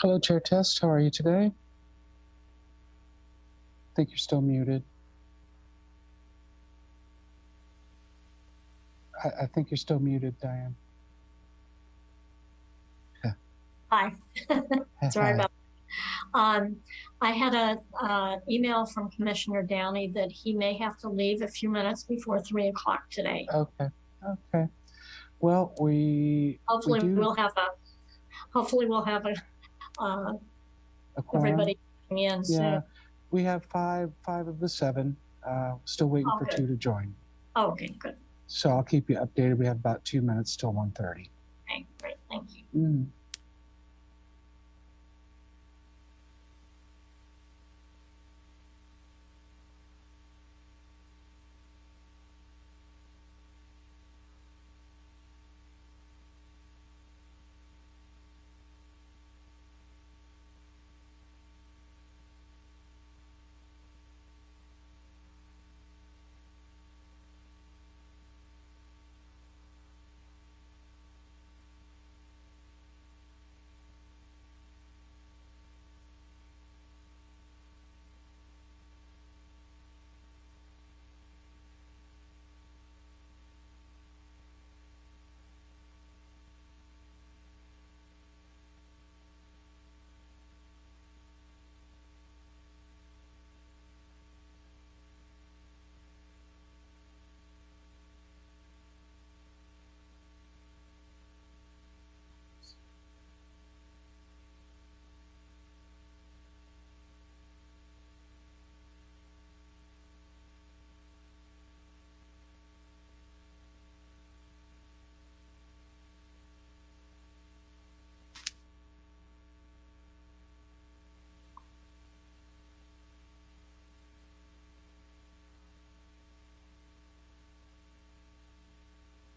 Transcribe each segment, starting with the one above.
Hello, Chair Test. How are you today? I think you're still muted. I think you're still muted, Diane. Hi. Sorry about that. I had a email from Commissioner Downey that he may have to leave a few minutes before 3 o'clock today. Okay. Well, hopefully we'll have everybody coming in soon. Yeah, we have five of the 7. Still waiting for 2 to join. Okay, good. So I'll keep you updated. We have about 2 minutes till 1:30. Okay, great. Thank you.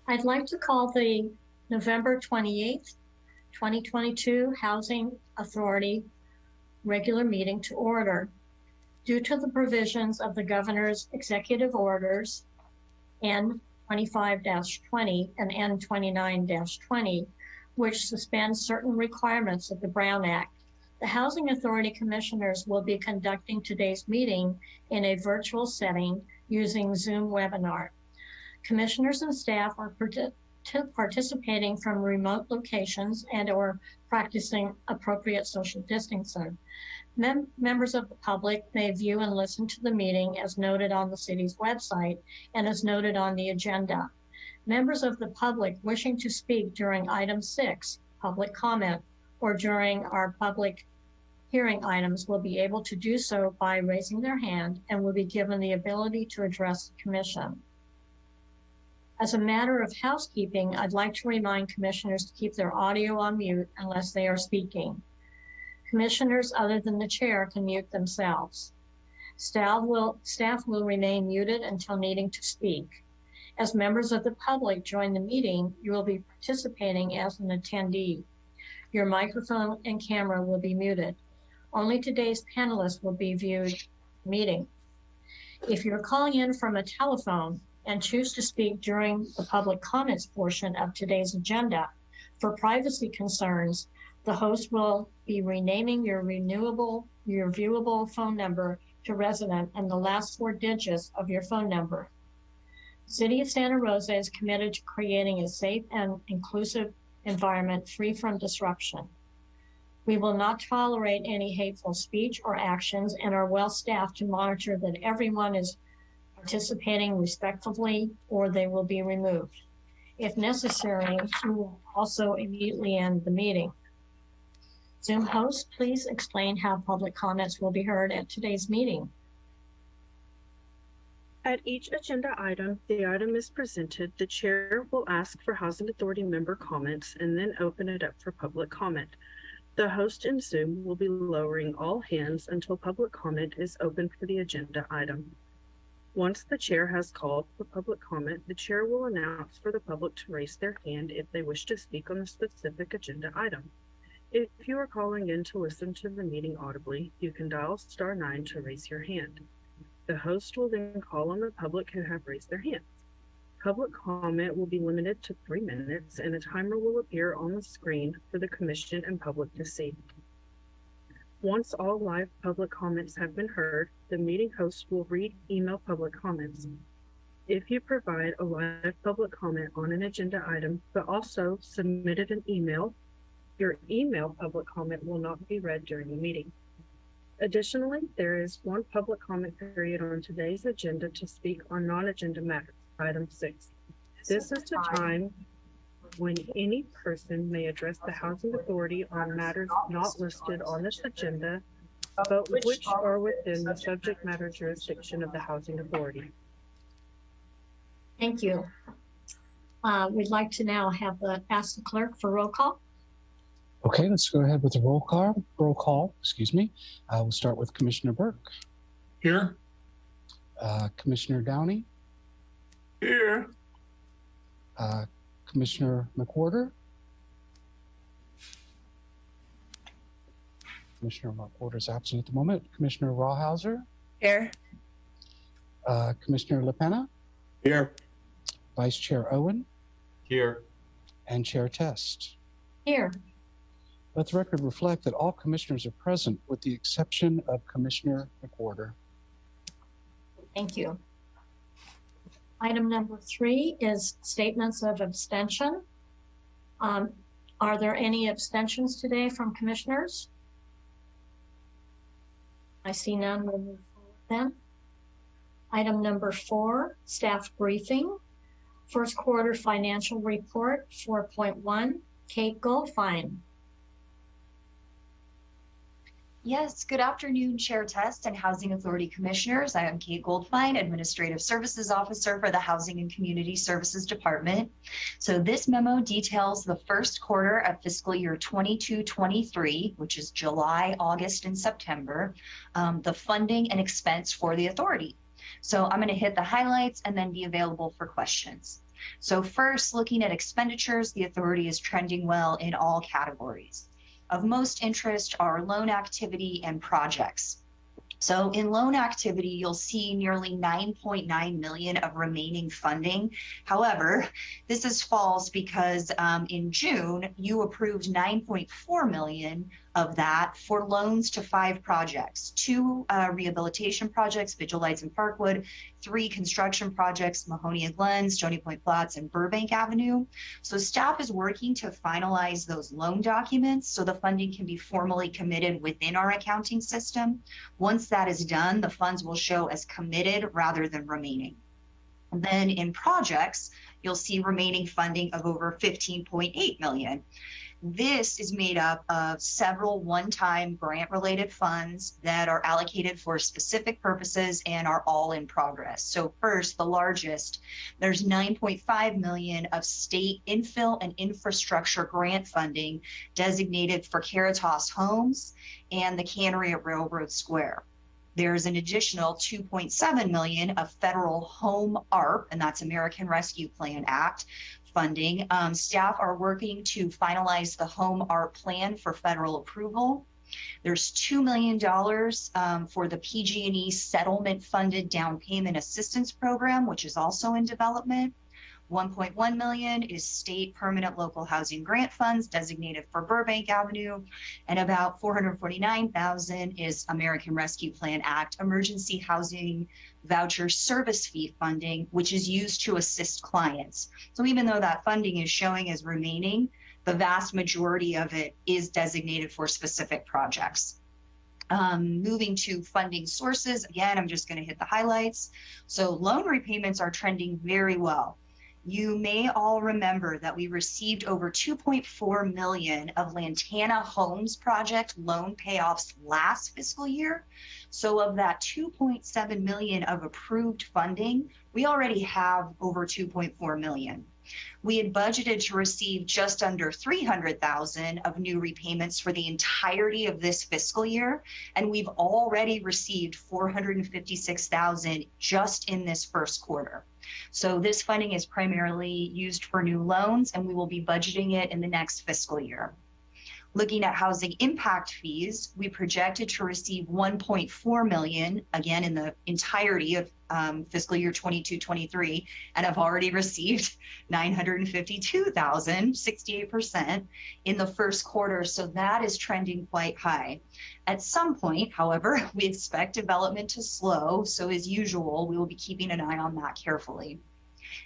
I'd like to call the November 28th, 2022 Housing Authority regular meeting to order. Due to the provisions of the Governor's Executive Orders N25-20 and N29-20, which suspends certain requirements of the Brown Act, the Housing Authority Commissioners will be conducting today's meeting in a virtual setting using Zoom webinar. Commissioners and staff are participating from remote locations and or practicing appropriate social distancing. Members of the public may view and listen to the meeting as noted on the city's website and as noted on the agenda. Members of the public wishing to speak during item 6, public comment, or during our public hearing items will be able to do so by raising their hand and will be given the ability to address the commission. As a matter of housekeeping, I'd like to remind commissioners to keep their audio on mute unless they are speaking. Commissioners other than the chair can mute themselves. Staff will remain muted until needing to speak. As members of the public join the meeting, you will be participating as an attendee. Your microphone and camera will be muted. Only today's panelists will be viewed meeting. If you're calling in from a telephone and choose to speak during the public comments portion of today's agenda, for privacy concerns, the host will be renaming your viewable phone number to resident and the last 4 digits of your phone number. City of Santa Rosa is committed to creating a safe and inclusive environment free from disruption. We will not tolerate any hateful speech or actions and are well staffed to monitor that everyone is participating respectfully or they will be removed. If necessary, we will also immediately end the meeting. Zoom host, please explain how public comments will be heard at today's meeting. At each agenda item, the item is presented, the chair will ask for Housing Authority member comments and then open it up for public comment. The host in Zoom will be lowering all hands until public comment is open for the agenda item. Once the chair has called for public comment, the chair will announce for the public to raise their hand if they wish to speak on a specific agenda item. If you are calling in to listen to the meeting audibly, you can dial *9 to raise your hand. The host will then call on the public who have raised their hands. Public comment will be limited to 3 minutes and a timer will appear on the screen for the commission and public to see. Once all live public comments have been heard, the meeting host will read email public comments. If you provide a live public comment on an agenda item, but also submitted an email, your email public comment will not be read during the meeting. Additionally, there is one public comment period on today's agenda to speak on non-agenda matters, item 6. This is the time when any person may address the Housing Authority on matters not listed on this agenda, but which are within the subject matter jurisdiction of the Housing Authority. Thank you. We'd like to now ask the clerk for roll call. Okay, let's go ahead with the roll call, excuse me. We'll start with Commissioner Burke. Here. Commissioner Downey. Here. Commissioner McWhorter. Commissioner McWhorter is absent at the moment. Commissioner Rawhauser. Here. Commissioner LaPena. Here. Vice Chair Owen. Here. And Chair Test. Here. Let the record reflect that all commissioners are present with the exception of Commissioner McWhorter. Thank you. Item number 3 is statements of abstention. Are there any abstentions today from commissioners? I see none. We'll move forward then. Item number 4, staff briefing. First quarter financial report 4.1, Kate Goldfine. Yes, good afternoon, Chair Test and Housing Authority Commissioners. I am Kate Goldfine, Administrative Services Officer for the Housing and Community Services Department. So this memo details the first quarter of fiscal year 22-23, which is July, August, and September, the funding and expense for the authority. So I'm going to hit the highlights and then be available for questions. So first, looking at expenditures, the authority is trending well in all categories. Of most interest are loan activity and projects. So in loan activity, you'll see nearly 9.9 million of remaining funding. However, this is false because in June, you approved 9.4 million of that for loans to 5 projects, 2 rehabilitation projects, Vigil Lights and Parkwood, 3 construction projects, Mahonia Glen, Stony Point Flats, and Burbank Avenue. So staff is working to finalize those loan documents so the funding can be formally committed within our accounting system. Once that is done, the funds will show as committed rather than remaining. And then in projects, you'll see remaining funding of over 15.8 million. This is made up of several one-time grant-related funds that are allocated for specific purposes and are all in progress. So first, the largest, there's 9.5 million of state infill and infrastructure grant funding designated for Caritas Homes and the Cannery at Railroad Square. There's an additional 2.7 million of federal Home ARP, and that's American Rescue Plan Act, funding. Staff are working to finalize the Home ARP plan for federal approval. There's $2 million for the PG&E settlement funded down payment assistance program, which is also in development. 1.1 million is state permanent local housing grant funds designated for Burbank Avenue, and about 449,000 is American Rescue Plan Act emergency housing voucher service fee funding, which is used to assist clients. So even though that funding is showing as remaining, the vast majority of it is designated for specific projects. Moving to funding sources, again, I'm just going to hit the highlights. So loan repayments are trending very well. You may all remember that we received over 2.4 million of Lantana Homes project loan payoffs last fiscal year. So of that 2.7 million of approved funding, we already have over 2.4 million. We had budgeted to receive just under 300,000 of new repayments for the entirety of this fiscal year, and we've already received 456,000 just in this first quarter. So this funding is primarily used for new loans, and we will be budgeting it in the next fiscal year. Looking at housing impact fees, we projected to receive 1.4 million, again, in the entirety of fiscal year 22-23, and have already received 952,000, 68% in the first quarter. So that is trending quite high. At some point, however, we expect development to slow. So as usual, we will be keeping an eye on that carefully.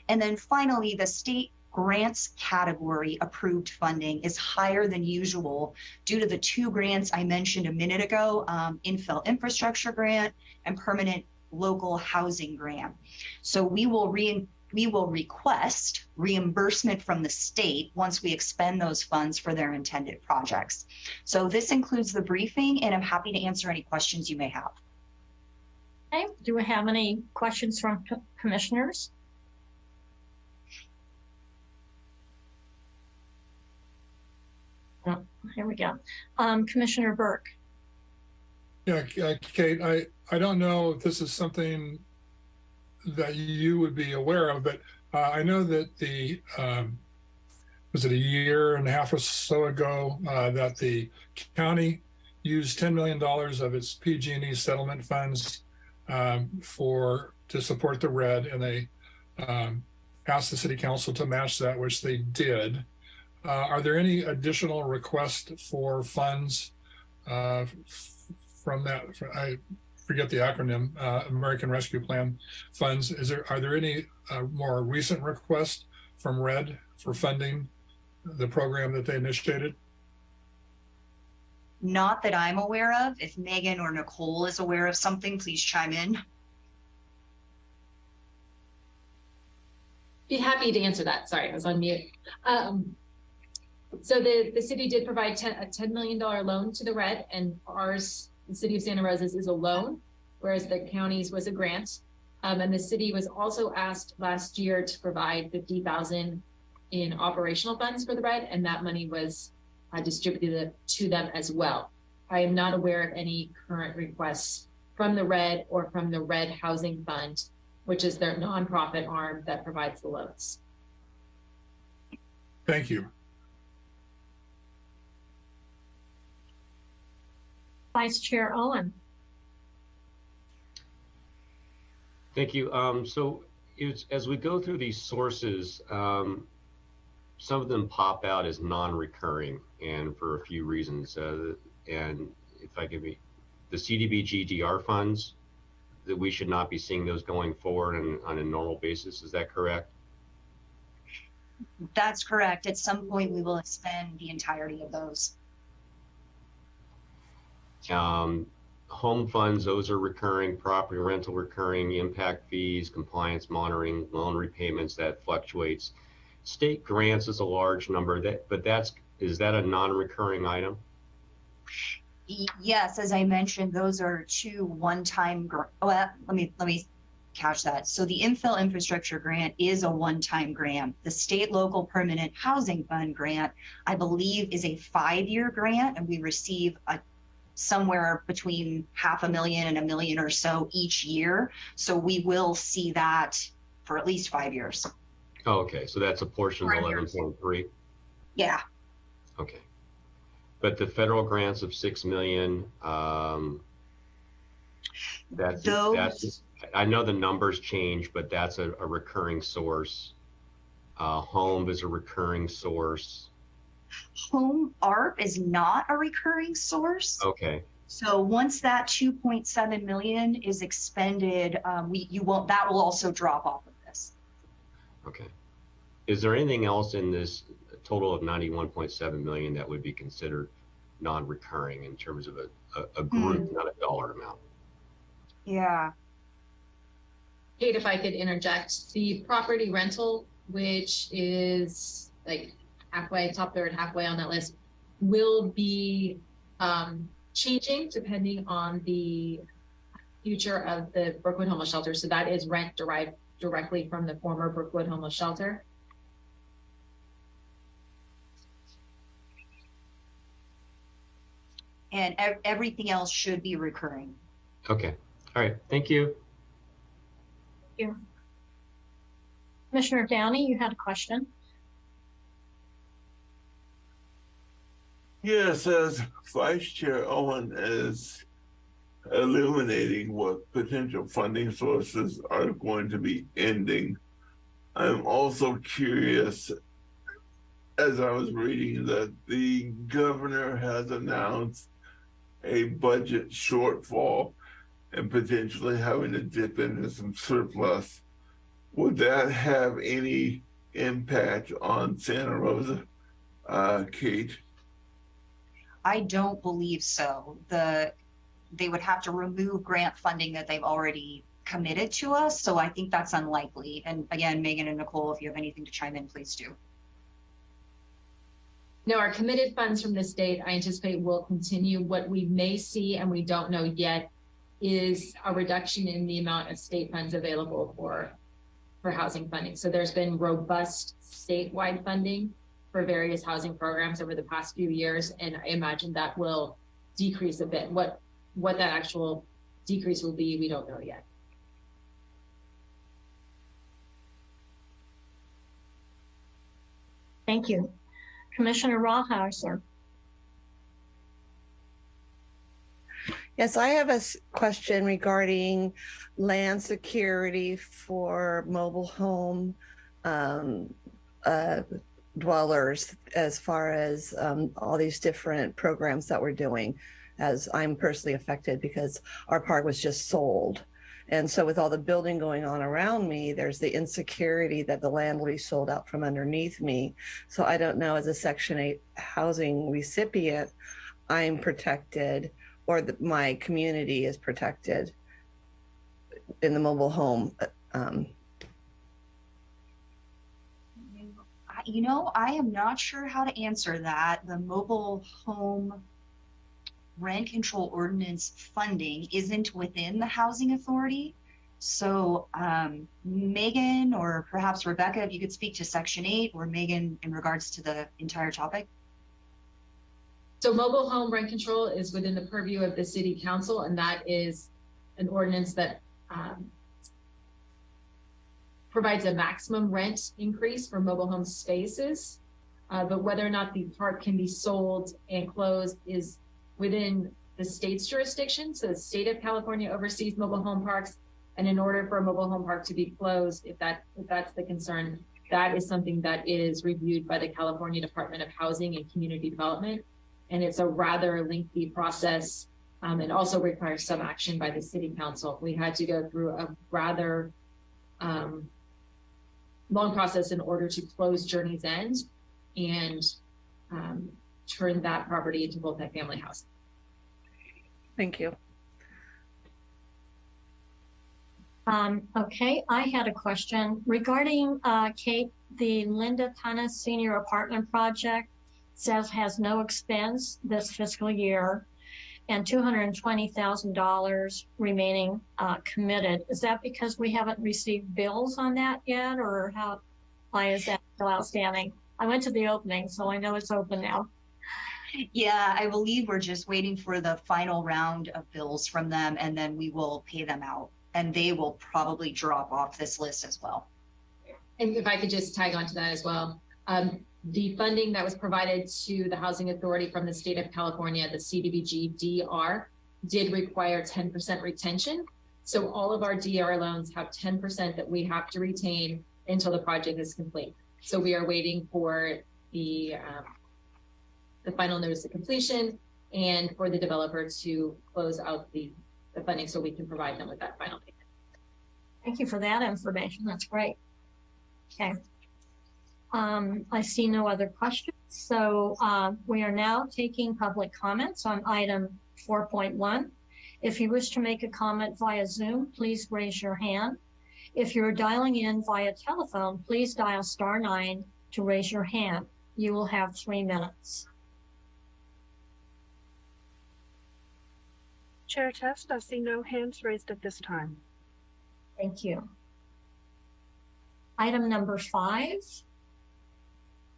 And then finally, the state grants category approved funding is higher than usual due to the two grants I mentioned a minute ago, infill infrastructure grant and permanent local housing grant. So we will request reimbursement from the state once we expend those funds for their intended projects. So this includes the briefing, and I'm happy to answer any questions you may have. Okay, do we have any questions from commissioners? Oh, here we go. Commissioner Burke. Yeah, Kate, I don't know if this is something that you would be aware of, but I know that the, was it a year and a half or so ago that the county used $10 million of its PG&E settlement funds to support the RED, and they asked the city council to match that, which they did. Are there any additional requests for funds from that? I forget the acronym, American Rescue Plan funds. Are there any more recent requests from RED for funding the program that they initiated? Not that I'm aware of. If Megan or Nicole is aware of something, please chime in. Be happy to answer that. Sorry, I was on mute. So the city did provide a $10 million loan to the RED, and ours, the city of Santa Rosa's, is a loan, whereas the county's was a grant. And the city was also asked last year to provide 50,000 in operational funds for the RED, and that money was distributed to them as well. I am not aware of any current requests from the RED or from the RED Housing Fund, which is their nonprofit arm that provides the loans. Thank you. Vice Chair Owen. Thank you. So as we go through these sources, some of them pop out as non-recurring, and for a few reasons. And if I could be, the CDBG-DR funds, that we should not be seeing those going forward on a normal basis. Is that correct? That's correct. At some point, we will expend the entirety of those. Home funds, those are recurring. Property rental recurring. Impact fees, compliance monitoring, loan repayments, that fluctuates. State grants is a large number, is that a non-recurring item? Yes, as I mentioned, those are two one-time. Well, let me catch that. So the infill infrastructure grant is a one-time grant. The state local permanent housing fund grant, I believe, is a 5-year grant, and we receive somewhere between $500,000 and $1 million or so each year. So we will see that for at least 5 years. Oh, okay, so that's a portion of 11.3. Yeah. Okay, but the federal grants of $6 million, that's I know the numbers change, but that's a recurring source. Home is a recurring source. Home ARP is not a recurring source. Okay. So once that 2.7 million is expended, that will also drop off of this. Okay. Is there anything else in this total of 91.7 million that would be considered non-recurring in terms of a group, not a dollar amount? Yeah. Kate, if I could interject, the property rental, which is like halfway, top third, halfway on that list, will be changing depending on the future of the Brookwood Homeless Shelter. So that is rent derived directly from the former Brookwood Homeless Shelter. And everything else should be recurring. Okay. All right. Thank you. Thank you. Commissioner Downey, you had a question. Yes, as Vice Chair Owen is illuminating what potential funding sources are going to be ending, I'm also curious, as I was reading, that the governor has announced a budget shortfall and potentially having to dip into some surplus. Would that have any impact on Santa Rosa, Kate? I don't believe so. They would have to remove grant funding that they've already committed to us. So I think that's unlikely. And again, Megan and Nicole, if you have anything to chime in, please do. No, our committed funds from the state, I anticipate will continue. What we may see, and we don't know yet, is a reduction in the amount of state funds available for housing funding. So there's been robust statewide funding for various housing programs over the past few years, and I imagine that will decrease a bit. What that actual decrease will be, we don't know yet. Thank you. Commissioner Rawhauser. Yes, I have a question regarding land security for mobile home dwellers, as far as all these different programs that we're doing, as I'm personally affected because our park was just sold. And so with all the building going on around me, there's the insecurity that the land will be sold out from underneath me. So I don't know, as a Section 8 housing recipient, I'm protected, or my community is protected in the mobile home. You know, I am not sure how to answer that. The mobile home rent control ordinance funding isn't within the housing authority. So Megan, or perhaps Rebecca, if you could speak to Section 8, or Megan in regards to the entire topic. So mobile home rent control is within the purview of the city council, and that is an ordinance that provides a maximum rent increase for mobile home spaces. But whether or not the park can be sold and closed is within the state's jurisdiction. So the state of California oversees mobile home parks. And in order for a mobile home park to be closed, if that's the concern, that is something that is reviewed by the California Department of Housing and Community Development. And it's a rather lengthy process, and also requires some action by the city council. We had to go through a rather long process in order to close Journey's End and turn that property into multi-family housing. Thank you. Okay, I had a question regarding Kate. The Linda Punna Senior Apartment Project says has no expense this fiscal year and $220,000 remaining committed. Is that because we haven't received bills on that yet, or why is that still outstanding? I went to the opening, so I know it's open now. Yeah, I believe we're just waiting for the final round of bills from them, and then we will pay them out, and they will probably drop off this list as well. And if I could just tag on to that as well. The funding that was provided to the Housing Authority from the state of California, the CDBG DR, did require 10% retention. So all of our DR loans have 10% that we have to retain until the project is complete. So we are waiting for the final notice of completion and for the developer to close out the funding so we can provide them with that final payment. Thank you for that information. That's great. Okay. I see no other questions. So we are now taking public comments on item 4.1. If you wish to make a comment via Zoom, please raise your hand. If you're dialing in via telephone, please dial *9 to raise your hand. You will have 3 minutes. Chair Test, I see no hands raised at this time. Thank you. Item number 5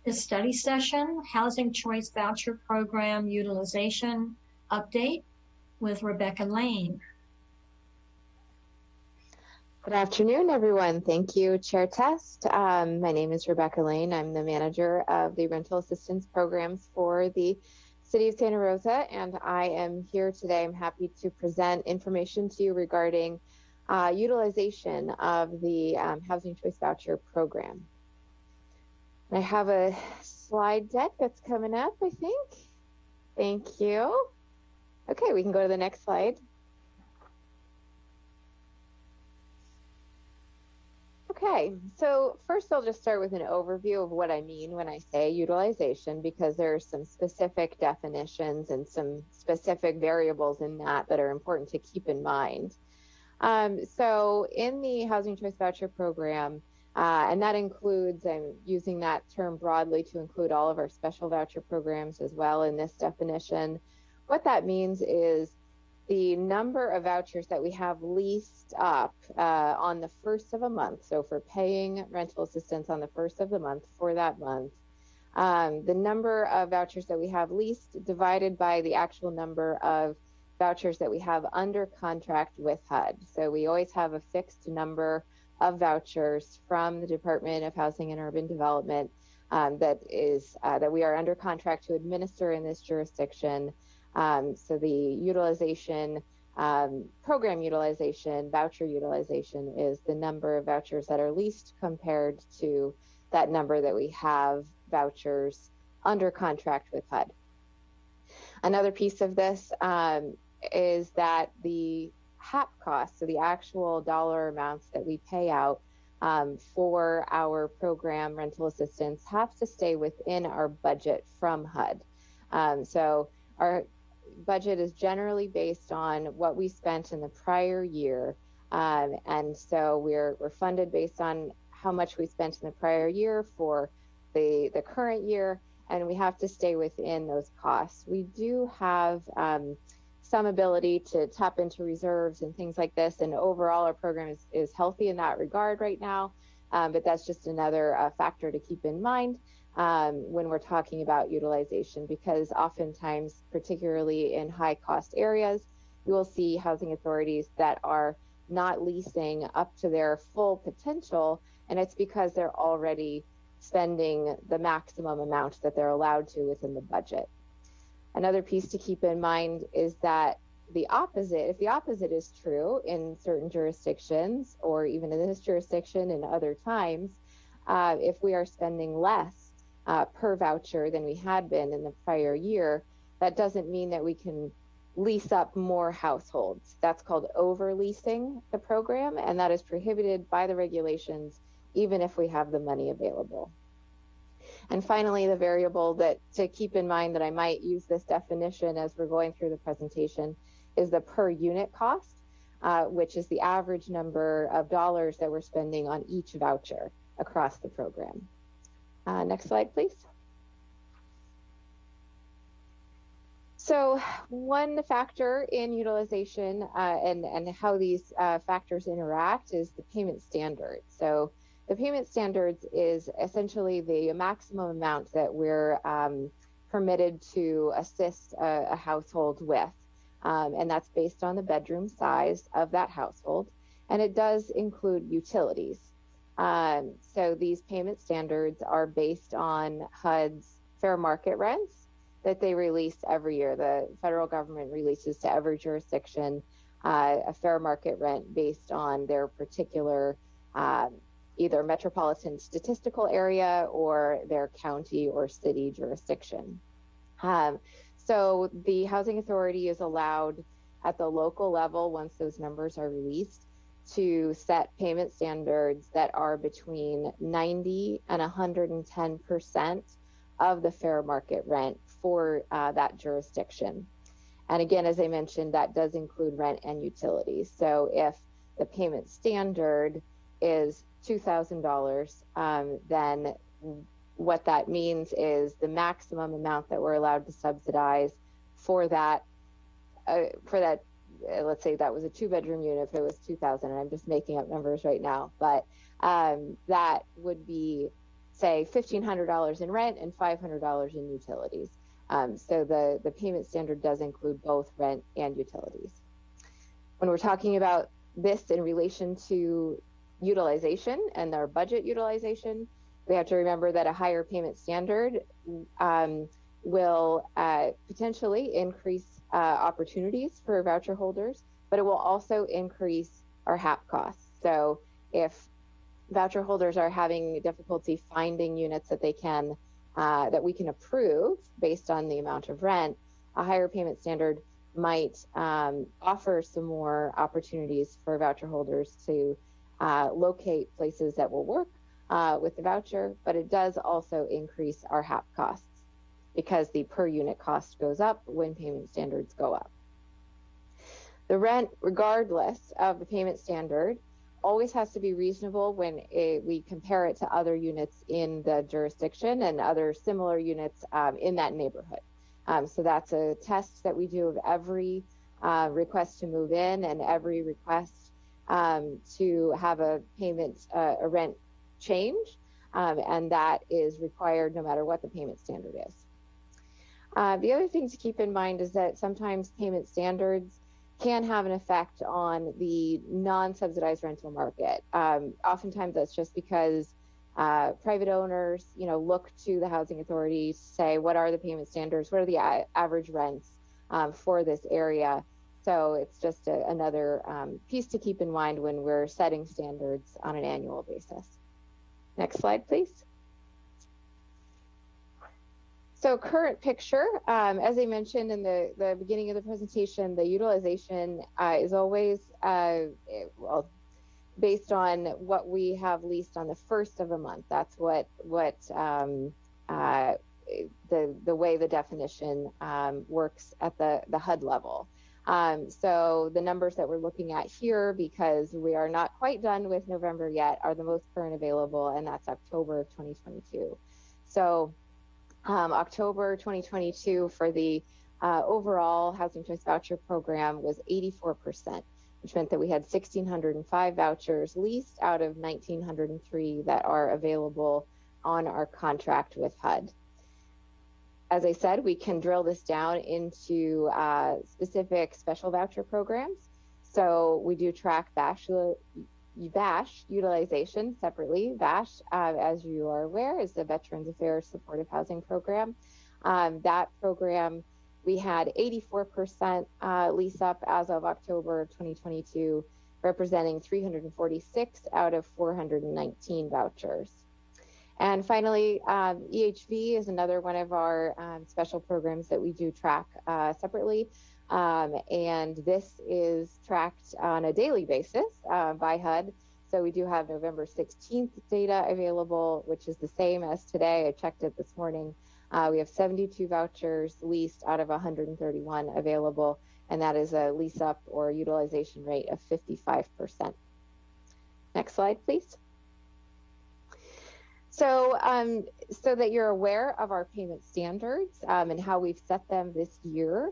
is study session, Housing Choice Voucher Program Utilization Update with Rebecca Lane. Good afternoon, everyone. Thank you, Chair Test. My name is Rebecca Lane. I'm the manager of the rental assistance programs for the City of Santa Rosa, and I am here today. I'm happy to present information to you regarding utilization of the Housing Choice Voucher Program. I have a slide deck that's coming up, I think. Thank you. Okay, we can go to the next slide. Okay, so first I'll just start with an overview of what I mean when I say utilization, because there are some specific definitions and some specific variables in that are important to keep in mind. So in the Housing Choice Voucher Program, and that includes, I'm using that term broadly to include all of our special voucher programs as well in this definition. What that means is the number of vouchers that we have leased up on the first of a month. So for paying rental assistance on the first of the month for that month, the number of vouchers that we have leased divided by the actual number of vouchers that we have under contract with HUD. So we always have a fixed number of vouchers from the Department of Housing and Urban Development that we are under contract to administer in this jurisdiction. So the utilization, program utilization, voucher utilization is the number of vouchers that are leased compared to that number that we have vouchers under contract with HUD. Another piece of this is that the HAP costs, so the actual dollar amounts that we pay out for our program rental assistance, have to stay within our budget from HUD. So our budget is generally based on what we spent in the prior year. And so we're funded based on how much we spent in the prior year for the current year, and we have to stay within those costs. We do have some ability to tap into reserves and things like this, and overall our program is healthy in that regard right now, but that's just another factor to keep in mind when we're talking about utilization, because oftentimes, particularly in high cost areas, you will see housing authorities that are not leasing up to their full potential, and it's because they're already spending the maximum amount that they're allowed to within the budget. Another piece to keep in mind is that if the opposite is true in certain jurisdictions, or even in this jurisdiction and other times, if we are spending less per voucher than we had been in the prior year, that doesn't mean that we can lease up more households. That's called over-leasing the program, and that is prohibited by the regulations, even if we have the money available. And finally, the variable that to keep in mind that I might use this definition as we're going through the presentation is the per unit cost, which is the average number of dollars that we're spending on each voucher across the program. Next slide, please. So one factor in utilization and how these factors interact is the payment standard. So the payment standards is essentially the maximum amount that we're permitted to assist a household with. And that's based on the bedroom size of that household. And it does include utilities. So these payment standards are based on HUD's fair market rents that they release every year. The federal government releases to every jurisdiction a fair market rent based on their particular either metropolitan statistical area or their county or city jurisdiction. So the housing authority is allowed at the local level, once those numbers are released, to set payment standards that are between 90 and 110% of the fair market rent for that jurisdiction. And again, as I mentioned, that does include rent and utilities. So if the payment standard is $2,000, then what that means is the maximum amount that we're allowed to subsidize for that, let's say that was a 2-bedroom unit, if it was 2,000, and I'm just making up numbers right now, but that would be, say, $1,500 in rent and $500 in utilities. So the payment standard does include both rent and utilities. When we're talking about this in relation to utilization and our budget utilization, we have to remember that a higher payment standard will potentially increase opportunities for voucher holders, but it will also increase our HAP costs. So if voucher holders are having difficulty finding units that they can that we can approve based on the amount of rent, a higher payment standard might offer some more opportunities for voucher holders to locate places that will work with the voucher, but it does also increase our HAP costs because the per unit cost goes up when payment standards go up. The rent, regardless of the payment standard, always has to be reasonable when we compare it to other units in the jurisdiction and other similar units in that neighborhood. So that's a test that we do of every request to move in and every request to have a payment, a rent change, and that is required no matter what the payment standard is. The other thing to keep in mind is that sometimes payment standards can have an effect on the non-subsidized rental market. Oftentimes that's just because private owners, look to the housing authority to say, what are the payment standards? What are the average rents for this area? So it's just another piece to keep in mind when we're setting standards on an annual basis. Next slide, please. So current picture, as I mentioned in the beginning of the presentation, the utilization is always well, based on what we have leased on the first of a month. That's what the way the definition works at the HUD level. So the numbers that we're looking at here, because we are not quite done with November yet, are the most current available, and that's October of 2022. So October 2022 for the overall Housing Choice Voucher Program was 84%, which meant that we had 1,605 vouchers leased out of 1,903 that are available on our contract with HUD. As I said, we can drill this down into specific special voucher programs. So we do track VASH utilization separately. VASH, as you are aware, is the Veterans Affairs Supportive Housing Program. That program, we had 84% lease up as of October of 2022, representing 346 out of 419 vouchers. And finally, EHV is another one of our special programs that we do track separately. And this is tracked on a daily basis by HUD. So we do have November 16th data available, which is the same as today. I checked it this morning. We have 72 vouchers leased out of 131 available, and that is a lease up or utilization rate of 55%. Next slide, please. So, so that you're aware of our payment standards and how we've set them this year.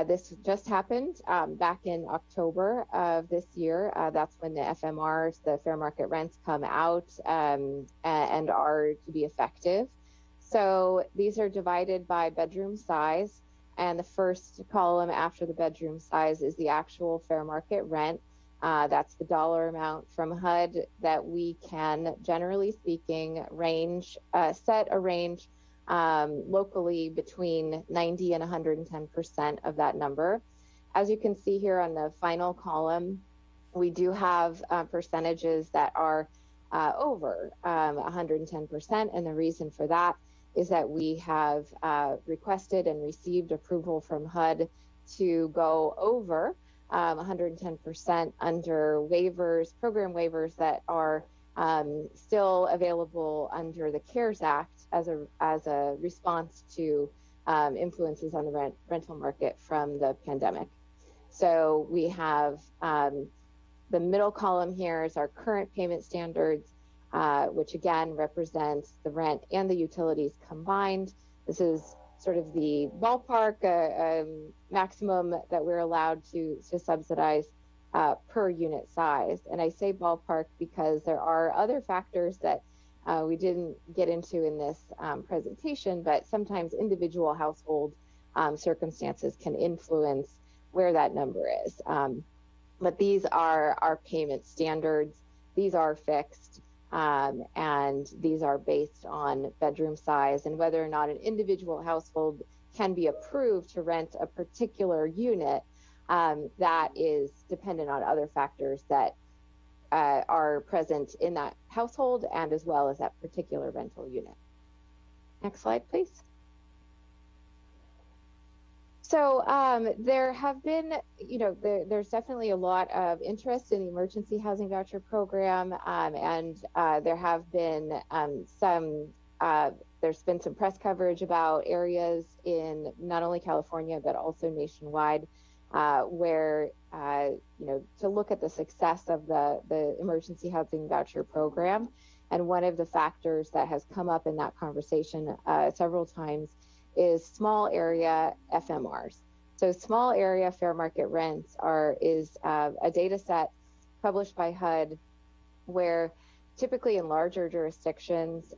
This just happened back in October of this year. That's when the FMRs, the fair market rents, come out and are to be effective. So these are divided by bedroom size, and the first column after the bedroom size is the actual fair market rent. That's the dollar amount from HUD that we can, generally speaking, set a range locally between 90 and 110% of that number. As you can see here on the final column, we do have percentages that are over 110%, and the reason for that is that we have requested and received approval from HUD to go over 110% under waivers, program waivers that are still available under the CARES Act as a response to influences on the rental market from the pandemic. So we have the middle column here is our current payment standards, which again represents the rent and the utilities combined. This is sort of the ballpark maximum that we're allowed to subsidize per unit size. And I say ballpark because there are other factors that we didn't get into in this presentation, but sometimes individual household circumstances can influence where that number is. But these are our payment standards. These are fixed. And these are based on bedroom size and whether or not an individual household can be approved to rent a particular unit. That is dependent on other factors that are present in that household and as well as that particular rental unit. Next slide, please. So there have been, there's definitely a lot of interest in the emergency housing voucher program, and there have been there's been some press coverage about areas in not only California but also nationwide where to look at the success of the emergency housing voucher program. And one of the factors that has come up in that conversation several times is small area FMRs. So small area fair market rents is a data set published by HUD where typically in larger jurisdictions,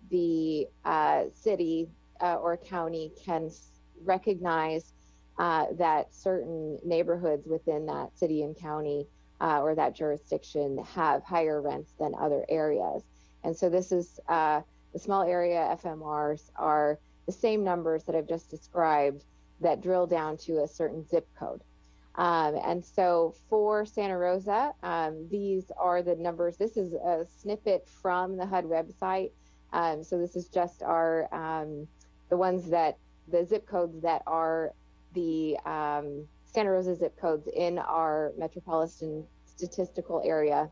the city or county can recognize that certain neighborhoods within that city and county or that jurisdiction have higher rents than other areas. And so this is the small area FMRs are the same numbers that I've just described that drill down to a certain zip code. And so for Santa Rosa, these are the numbers. This is a snippet from the HUD website. So this is just our, the zip codes that are the Santa Rosa zip codes in our metropolitan statistical area.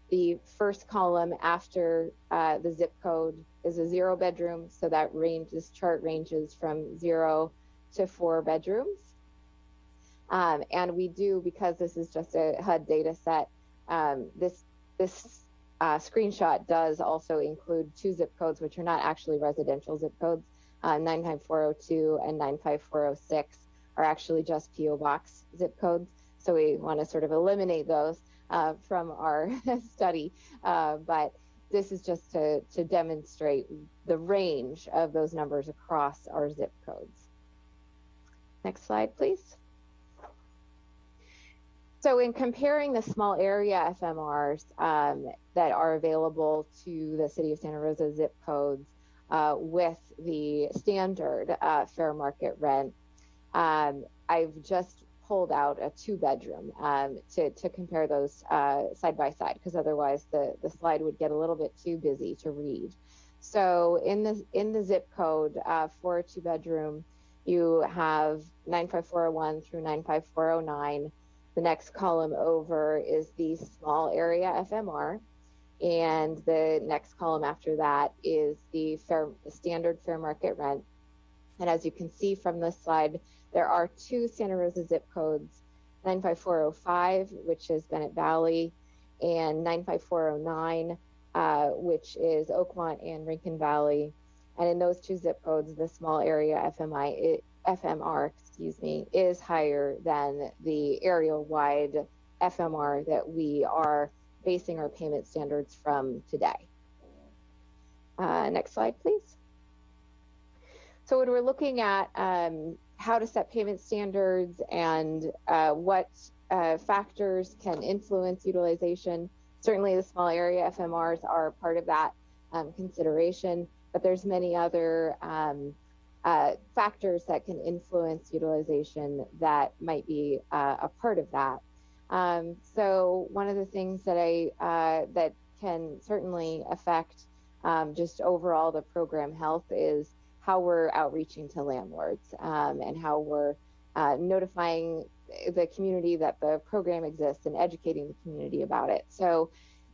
The first column after the zip code is a 0 bedroom. So this chart ranges from 0 to 4 bedrooms. And we do, because this is just a HUD data set, this screenshot does also include 2 zip codes, which are not actually residential zip codes. 95402 and 95406 are actually just PO Box zip codes. So we want to sort of eliminate those from our study. But this is just to demonstrate the range of those numbers across our zip codes. Next slide, please. So in comparing the small area FMRs that are available to the city of Santa Rosa zip codes with the standard fair market rent, I've just pulled out a 2-bedroom to compare those side by side, because otherwise the slide would get a little bit too busy to read. So in the zip code for a 2-bedroom, you have 95401 through 95409. The next column over is the small area FMR, and the next column after that is the standard fair market rent. And as you can see from this slide, there are 2 Santa Rosa zip codes, 95405, which is Bennett Valley, and 95409, which is Oakmont and Rincon Valley. And in those 2 zip codes, the small area FMR, is higher than the area-wide FMR that we are basing our payment standards from today. Next slide, please. So when we're looking at how to set payment standards and what factors can influence utilization, certainly the small area FMRs are part of that consideration, but there's many other factors that can influence utilization that might be a part of that. So one of the things that that can certainly affect just overall the program health is how we're outreaching to landlords and how we're notifying the community that the program exists and educating the community about it. So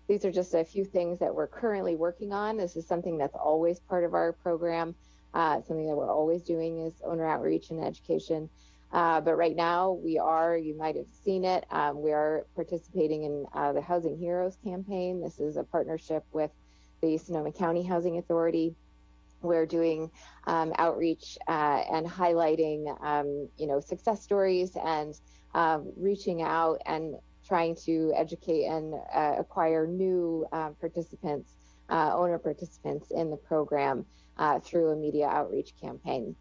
these are just a few things that we're currently working on. This is something that's always part of our program. Something that we're always doing is owner outreach and education. But right now you might have seen it, we are participating in the Housing Heroes campaign. This is a partnership with the Sonoma County Housing Authority. We're doing outreach and highlighting, success stories and reaching out and trying to educate and acquire new participants, owner participants in the program through a media outreach campaign.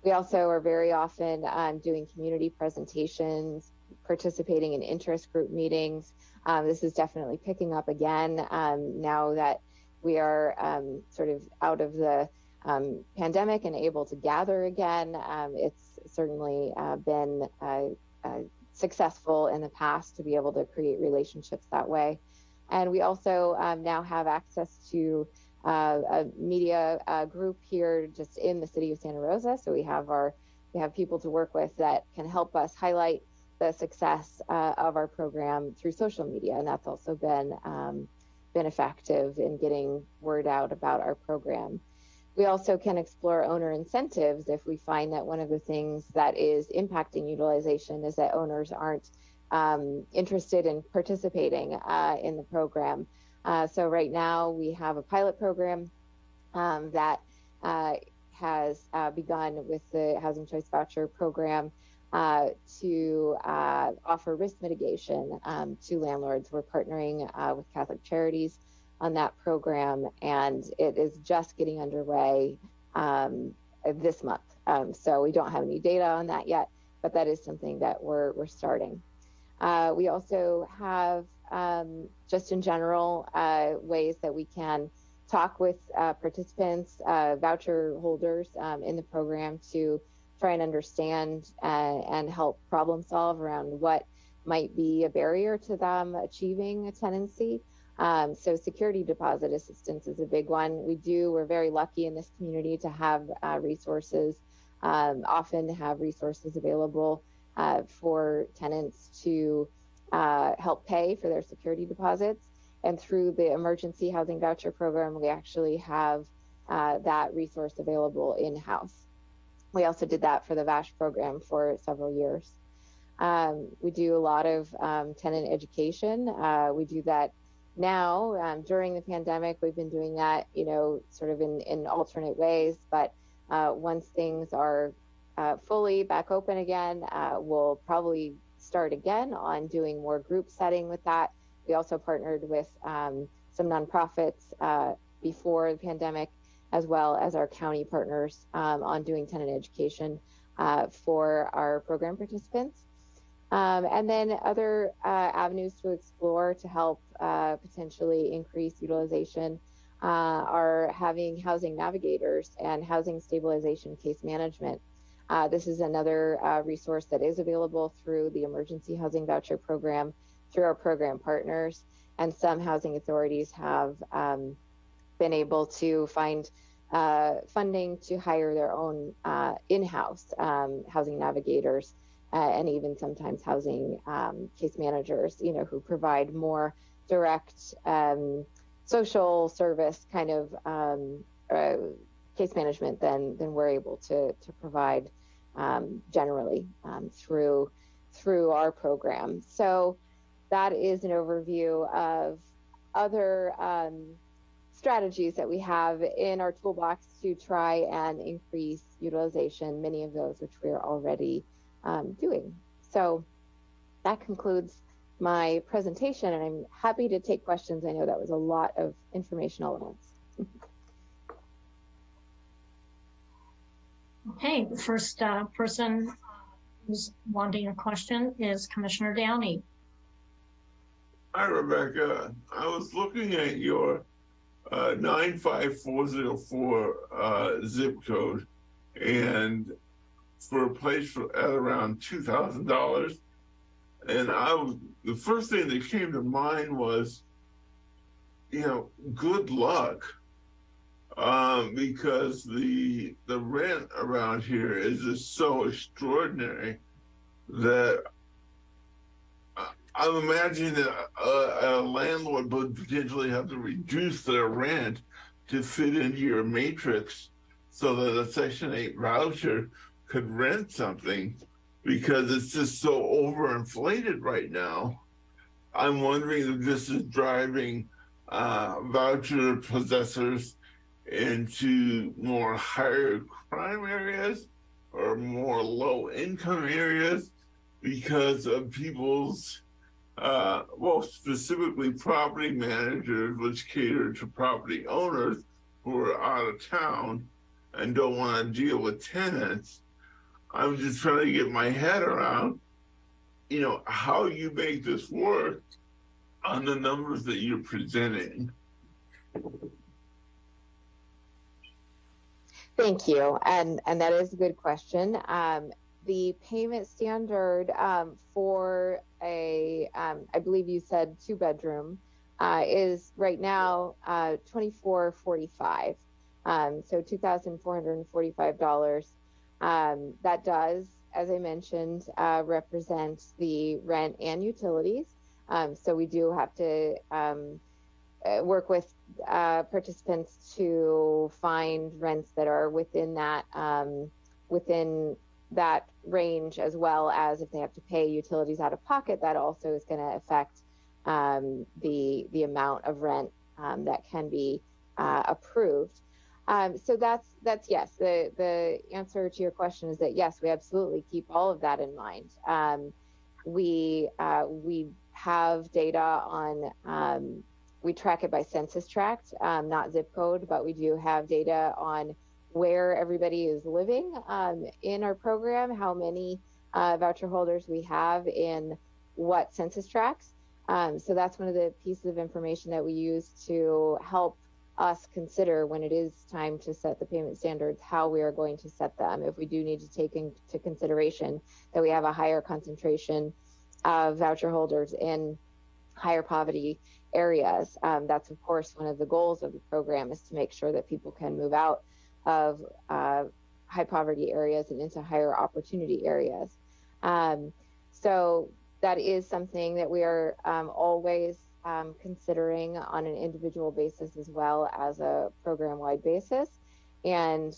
We also are very often doing community presentations, participating in interest group meetings, This is definitely picking up again now that we are sort of out of the pandemic and able to gather again. It's certainly been successful in the past to be able to create relationships that way. And we also now have access to a media group here just in the city of Santa Rosa. So we have people to work with that can help us highlight the success of our program through social media. And that's also been effective in getting word out about our program. We also can explore owner incentives if we find that one of the things that is impacting utilization is that owners aren't interested in participating in the program. So right now we have a pilot program that has begun with the Housing Choice Voucher Program to offer risk mitigation to landlords. We're partnering with Catholic Charities on that program, and it is just getting underway this month. So we don't have any data on that yet, but that is something that we're starting. We also have, just in general, ways that we can talk with participants, voucher holders in the program to try and understand and help problem solve around what might be a barrier to them achieving a tenancy. So security deposit assistance is a big one. We're very lucky in this community to have resources, often have resources available for tenants to help pay for their security deposits. And through the Emergency Housing Voucher Program, we actually have that resource available in-house. We also did that for the VASH program for several years. We do a lot of tenant education. We do that now. During the pandemic, we've been doing that, sort of in alternate ways. But once things are fully back open again, we'll probably start again on doing more group setting with that. We also partnered with some nonprofits before the pandemic, as well as our county partners on doing tenant education for our program participants. And then other avenues to explore to help potentially increase utilization are having housing navigators and housing stabilization case management. This is another resource that is available through the Emergency Housing Voucher Program, through our program partners, and some housing authorities have been able to find funding to hire their own in-house housing navigators and even sometimes housing case managers, who provide more direct social service kind of case management than we're able to provide generally through our program. So that is an overview of other strategies that we have in our toolbox to try and increase utilization, many of those which we are already doing. So that concludes my presentation, and I'm happy to take questions. I know that was a lot of information all at once. Okay, the first person who's wanting a question is Commissioner Downey. Hi, Rebecca. I was looking at your 95404 zip code, and for a place at around $2,000. And the first thing that came to mind was, good luck, because the rent around here is just so extraordinary that I'm imagining that a landlord would potentially have to reduce their rent to fit into your matrix so that a Section 8 voucher could rent something, because it's just so overinflated right now. I'm wondering if this is driving voucher possessors into more higher crime areas or more low income areas because of people's specifically property managers, which cater to property owners who are out of town and don't want to deal with tenants. I'm just trying to get my head around, how you make this work on the numbers that you're presenting? Thank you, and that is a good question. The payment standard for a, I believe you said 2-bedroom, is right now $24.45, so $2,445. That does, as I mentioned, represent the rent and utilities. So we do have to work with participants to find rents that are within that range, as well as if they have to pay utilities out of pocket, that also is going to affect the amount of rent that can be approved. So that's yes. The answer to your question is that yes, we absolutely keep all of that in mind. We have data on. We track it by census tract, not zip code, but we do have data on where everybody is living in our program, how many voucher holders we have in what census tracts. So that's one of the pieces of information that we use to help us consider when it is time to set the payment standards, how we are going to set them. If we do need to take into consideration that we have a higher concentration of voucher holders in higher poverty areas. That's of course one of the goals of the program, is to make sure that people can move out of high poverty areas and into higher opportunity areas. So that is something that we are always considering on an individual basis as well as a program-wide basis. And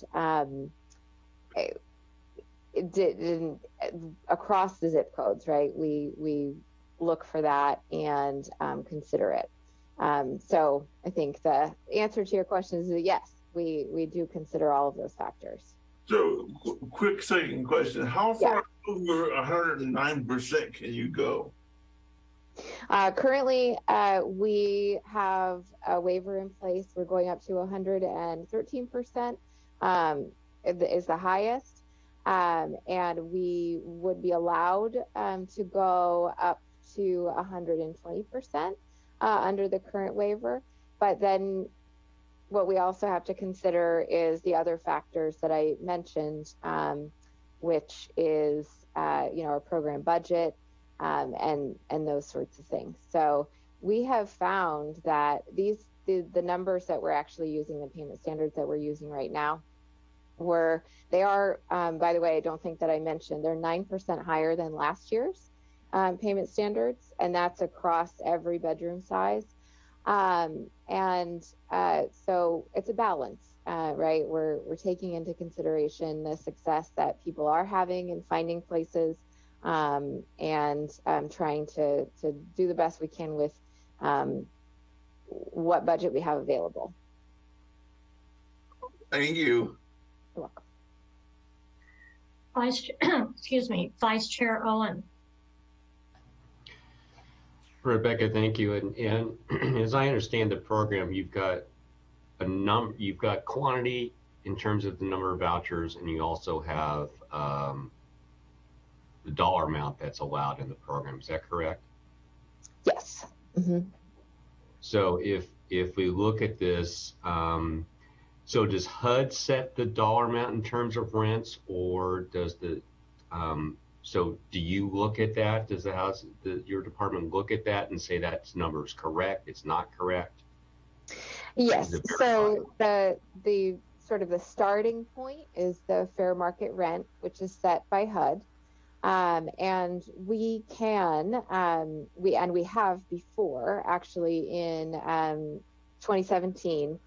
across the zip codes, right? We look for that and consider it. So I think the answer to your question is that yes, we do consider all of those factors. So quick second question, how far over 109% can you go? Currently, we have a waiver in place. We're going up to 113%, is the highest. And we would be allowed to go up to 120% under the current waiver. But then what we also have to consider is the other factors that I mentioned, which is our program budget and those sorts of things. So we have found that the numbers that we're actually using, the payment standards that we're using right now, they are, by the way, I don't think that I mentioned, they're 9% higher than last year's payment standards, and that's across every bedroom size. So it's a balance, right? We're taking into consideration the success that people are having in finding places, and trying to do the best we can with what budget we have available. Thank you. You're welcome. Vice Chair Owen. Rebecca, thank you. And as I understand the program, you've got quantity in terms of the number of vouchers, and you also have the dollar amount that's allowed in the program. Is that correct? Yes. Mm-hmm. So if we look at this, so does HUD set the dollar amount in terms of rents, or does so do you look at that? Does your department look at that and say that number is correct, it's not correct? Yes. So the sort of the starting point is the fair market rent, which is set by HUD. And we can, we have before, actually in 2017,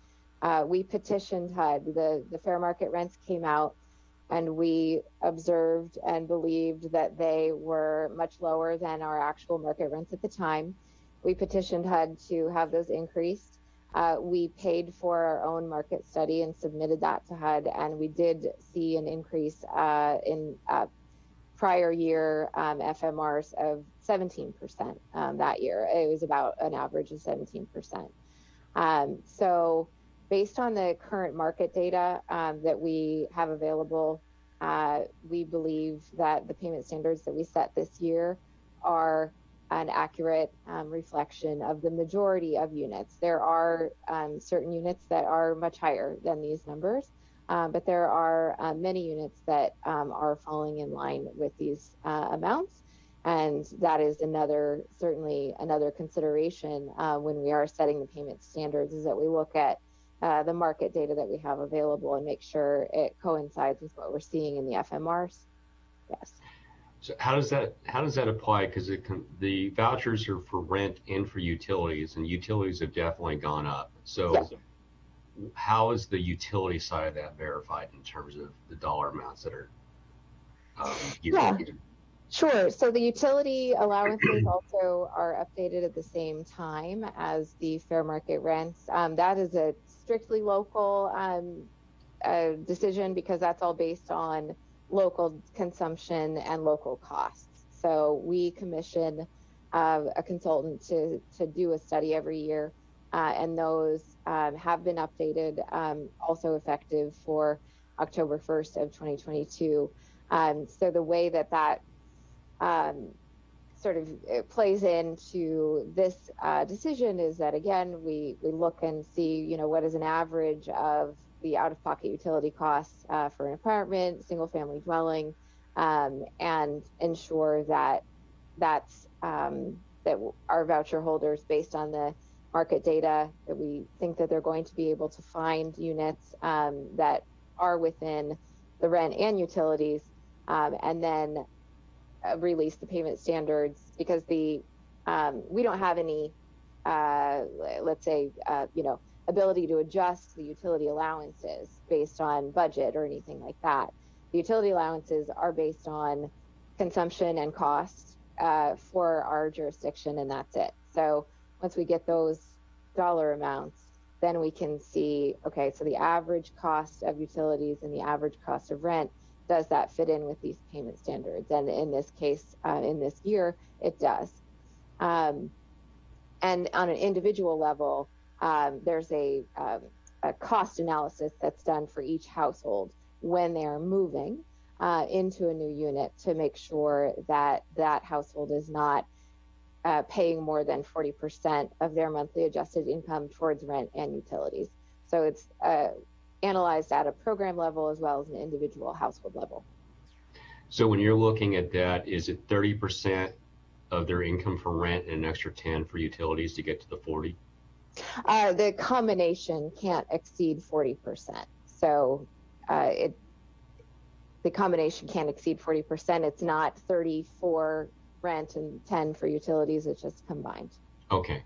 we petitioned HUD. The fair market rents came out, and we observed and believed that they were much lower than our actual market rents at the time. We petitioned HUD to have those increased. We paid for our own market study and submitted that to HUD, and we did see an increase in prior year FMRs of 17% that year. It was about an average of 17%. So based on the current market data that we have available, we believe that the payment standards that we set this year are an accurate reflection of the majority of units. There are certain units that are much higher than these numbers, but there are many units that are falling in line with these amounts. And that is certainly another consideration when we are setting the payment standards, is that we look at the market data that we have available and make sure it coincides with what we're seeing in the FMRs. Yes. So how does that apply? Because the vouchers are for rent and for utilities, and utilities have definitely gone up. So Yes. How is the utility side of that verified in terms of the dollar amounts that are Yeah. Sure. So the utility allowances also are updated at the same time as the fair market rents. That is a strictly local decision, because that's all based on local consumption and local costs. So we commission a consultant to do a study every year, and those have been updated, also effective for October 1st of 2022. So the way that sort of plays into this decision is that, again, we look and see, you know, what is an average of the out-of-pocket utility costs for an apartment, single-family dwelling, and ensure that that our voucher holders, based on the market data, that we think that they're going to be able to find units that are within the rent and utilities, and then release the payment standards, because we don't have any, let's say, ability to adjust the utility allowances based on budget or anything like that. The utility allowances are based on consumption and cost for our jurisdiction, and that's it. So once we get those dollar amounts, then we can see, okay, so the average cost of utilities and the average cost of rent, does that fit in with these payment standards? And in this case, in this year, it does. And on an individual level, there's a cost analysis that's done for each household when they are moving into a new unit, to make sure that that household is not paying more than 40% of their monthly adjusted income towards rent and utilities. So it's analyzed at a program level as well as an individual household level. So when you're looking at that, is it 30% of their income for rent and an extra 10 for utilities to get to the 40? The combination can't exceed 40%. So the combination can't exceed 40%. It's not 30 for rent and 10 for utilities. It's just combined. Okay.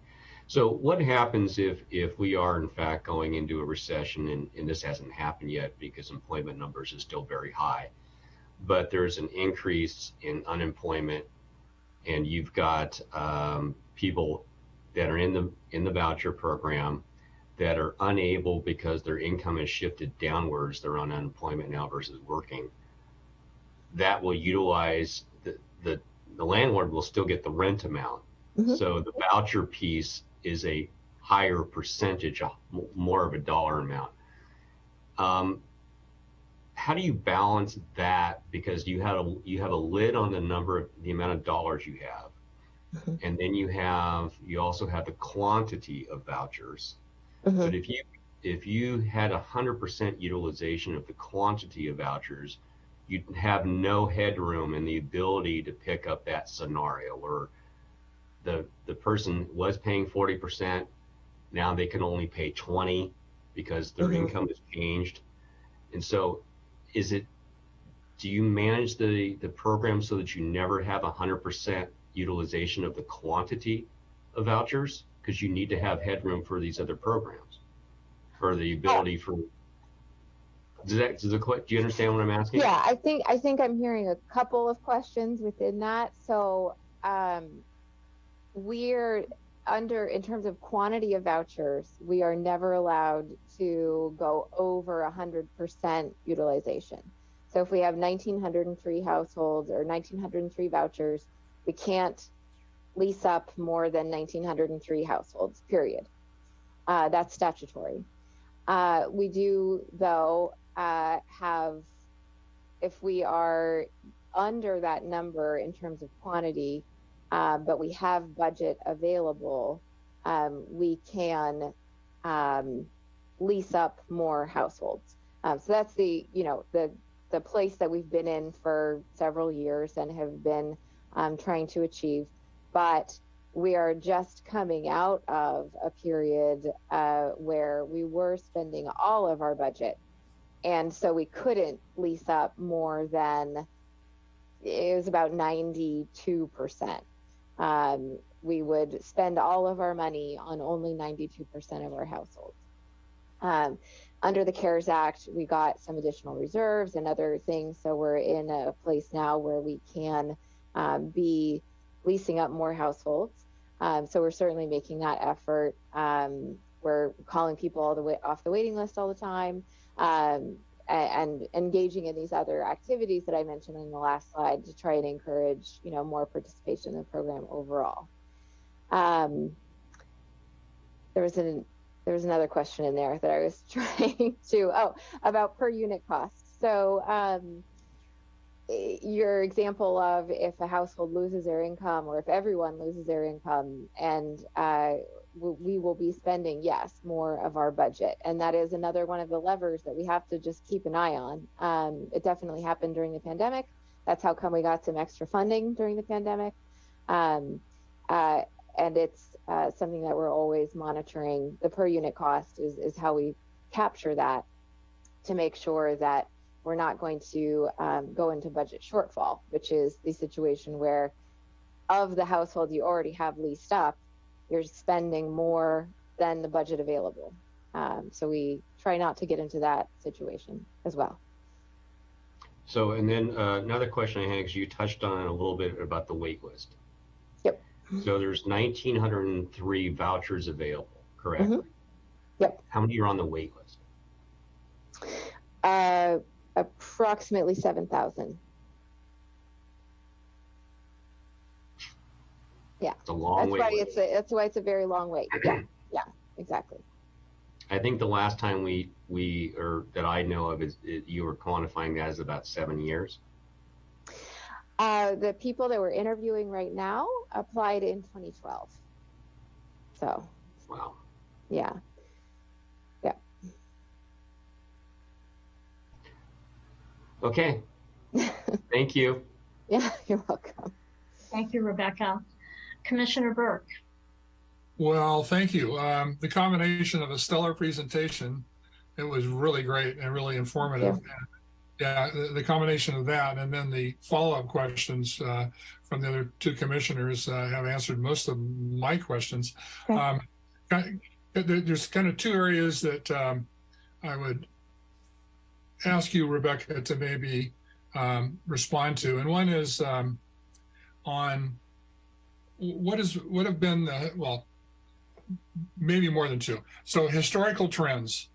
So what happens if we are in fact going into a recession, and this hasn't happened yet because employment numbers are still very high, but there's an increase in unemployment, and you've got people that are in the voucher program that are unable, because their income has shifted downwards, they're on unemployment now versus working, that will utilize the landlord will still get the rent amount. Mm-hmm. So the voucher piece is a higher percentage, more of a dollar amount. How do you balance that? Because you have a lid on the amount of dollars you have. Mm-hmm. And then you also have the quantity of vouchers. Mm-hmm. But if you had 100% utilization of the quantity of vouchers, you'd have no headroom in the ability to pick up that scenario where the person was paying 40%, now they can only pay 20 because their mm-hmm. income has changed. And so do you manage the program so that you never have 100% utilization of the quantity of vouchers? Because you need to have headroom for these other programs, for the ability for. Do you understand what I'm asking? Yeah, I think I'm hearing a couple of questions within that. So we're in terms of quantity of vouchers, we are never allowed to go over 100% utilization. So if we have 1,903 households or 1,903 vouchers, we can't lease up more than 1,903 households, period. That's statutory. We do, though, have, if we are under that number in terms of quantity, but we have budget available, we can lease up more households. So that's the place that we've been in for several years and have been trying to achieve. But we are just coming out of a period where we were spending all of our budget. And so we couldn't lease up more than, it was about 92%. We would spend all of our money on only 92% of our households. Under the CARES Act, we got some additional reserves and other things. So we're in a place now where we can be leasing up more households. So we're certainly making that effort. We're calling people all the way off the waiting list all the time, and engaging in these other activities that I mentioned in the last slide to try and encourage, more participation in the program overall. There was another question in there that I was trying to, about per unit cost. So your example of if a household loses their income or if everyone loses their income, and we will be spending, yes, more of our budget. And that is another one of the levers that we have to just keep an eye on. It definitely happened during the pandemic. That's how come we got some extra funding during the pandemic. And it's something that we're always monitoring. The per unit cost is how we capture that to make sure that we're not going to go into budget shortfall, which is the situation where of the household you already have leased up, you're spending more than the budget available. So we try not to get into that situation as well. So, and then another question I had, because you touched on it a little bit about the wait list. Yep. So there's 1,903 vouchers available, correct? Mm-hmm. Yep. How many are on the wait list? Approximately 7,000. Yeah, it's a long wait list. That's why it's a very long wait. Yeah, exactly. I think the last time that I know of you were quantifying that as about 7 years. The people that we're interviewing right now applied in 2012. So. Wow. Yeah. Okay. Thank you. Yeah, you're welcome. Thank you, Rebecca. Commissioner Burke. Well, thank you. The combination of a stellar presentation, it was really great and really informative. Yeah, the combination of that and then the follow-up questions from the other two commissioners have answered most of my questions. Okay. There's kind of two areas that I would ask you, Rebecca, to maybe respond to. And one is on what have been the, well, maybe more than two. So historical trends.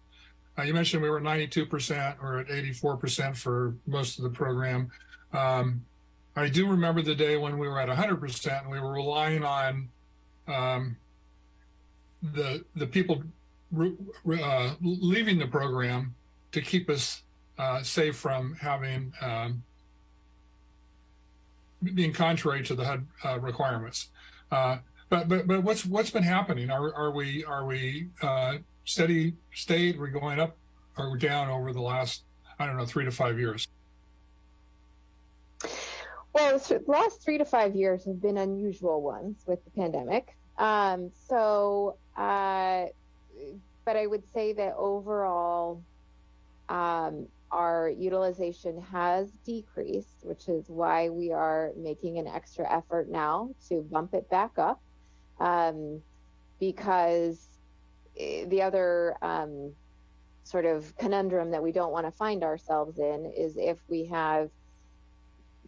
You mentioned we were at 92% or at 84% for most of the program. I do remember the day when we were at 100% and we were relying on the people leaving the program to keep us safe from having being contrary to the HUD requirements. But what's been happening? Are we steady state? We're going up or down over the last, I don't know, 3 to 5 years? Well, the last 3 to 5 years have been unusual ones with the pandemic. But I would say that overall, our utilization has decreased, which is why we are making an extra effort now to bump it back up. Because the other sort of conundrum that we don't want to find ourselves in is if we have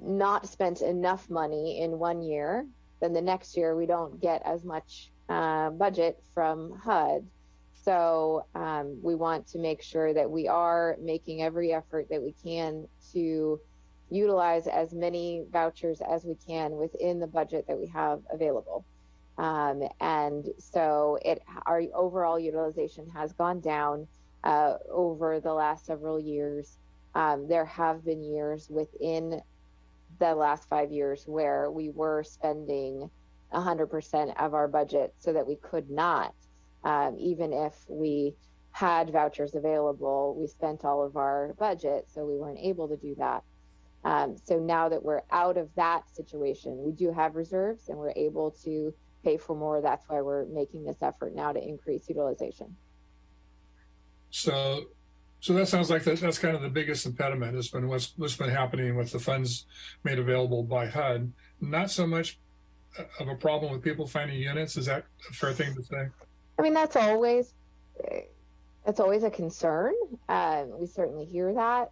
not spent enough money in 1 year, then the next year we don't get as much budget from HUD. So we want to make sure that we are making every effort that we can to utilize as many vouchers as we can within the budget that we have available. And so our overall utilization has gone down over the last several years. There have been years within the last 5 years where we were spending 100% of our budget so that we could not, even if we had vouchers available, we spent all of our budget, so we weren't able to do that. So now that we're out of that situation, we do have reserves and we're able to pay for more. That's why we're making this effort now to increase utilization. So that sounds like that's kind of the biggest impediment has been what's been happening with the funds made available by HUD. Not so much of a problem with people finding units. Is that a fair thing to say? I mean, that's always a concern. We certainly hear that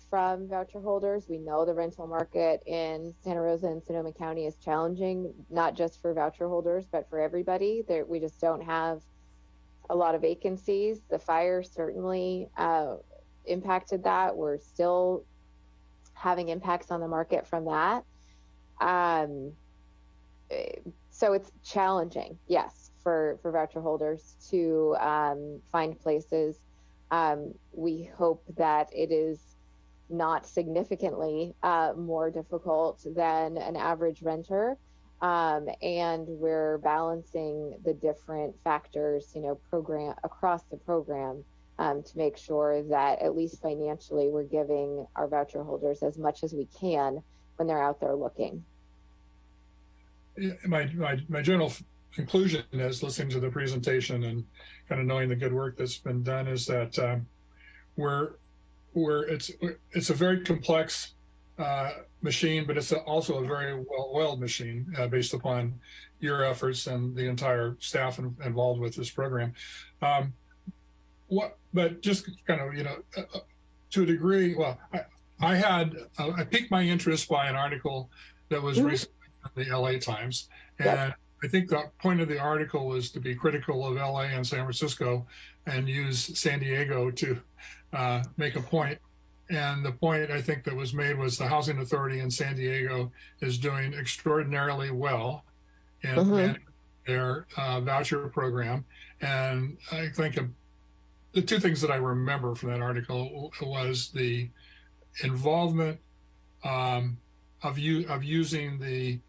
from voucher holders. We know the rental market in Santa Rosa and Sonoma County is challenging, not just for voucher holders, but for everybody. We just don't have a lot of vacancies. The fire certainly impacted that. We're still having impacts on the market from that. So it's challenging, yes, for voucher holders to find places. We hope that it is not significantly more difficult than an average renter. And we're balancing the different factors, across the program to make sure that at least financially we're giving our voucher holders as much as we can when they're out there looking. My general conclusion is listening to the presentation and kind of knowing the good work that's been done is that it's a very complex machine, but it's also a very well-oiled machine based upon your efforts and the entire staff involved with this program. But just kind of, to a degree, well, I piqued my interest by an article that was recently in the LA Times. And I think the point of the article was to be critical of LA and San Francisco and use San Diego to make a point. And the point I think that was made was the Housing Authority in San Diego is doing extraordinarily well in their voucher program. And I think the two things that I remember from that article was the involvement of using the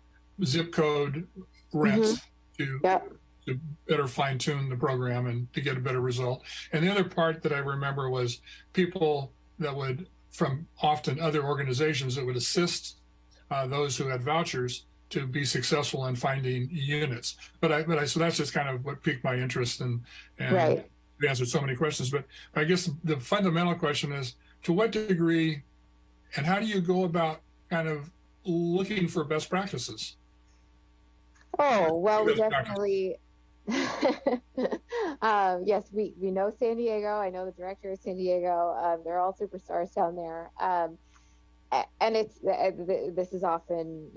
zip code rents to better fine tune the program and to get a better result. And the other part that I remember was people that would, from often other organizations that would assist those who had vouchers to be successful in finding units. So that's just kind of what piqued my interest and we answered so many questions. But I guess the fundamental question is, to what degree and how do you go about kind of looking for best practices? Oh, well, we definitely, yes, we know San Diego. I know the director of San Diego. They're all superstars down there. And this is often,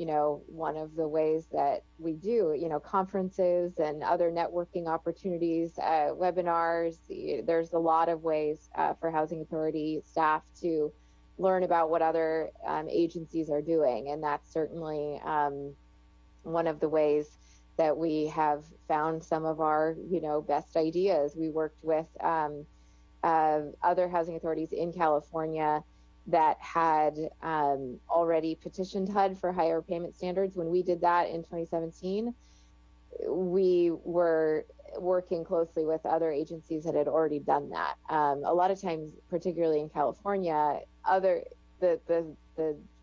one of the ways that we do, conferences and other networking opportunities, webinars. There's a lot of ways for Housing Authority staff to learn about what other agencies are doing. And that's certainly one of the ways that we have found some of our, best ideas. We worked with other housing authorities in California that had already petitioned HUD for higher payment standards. When we did that in 2017, we were working closely with other agencies that had already done that. A lot of times, particularly in California, the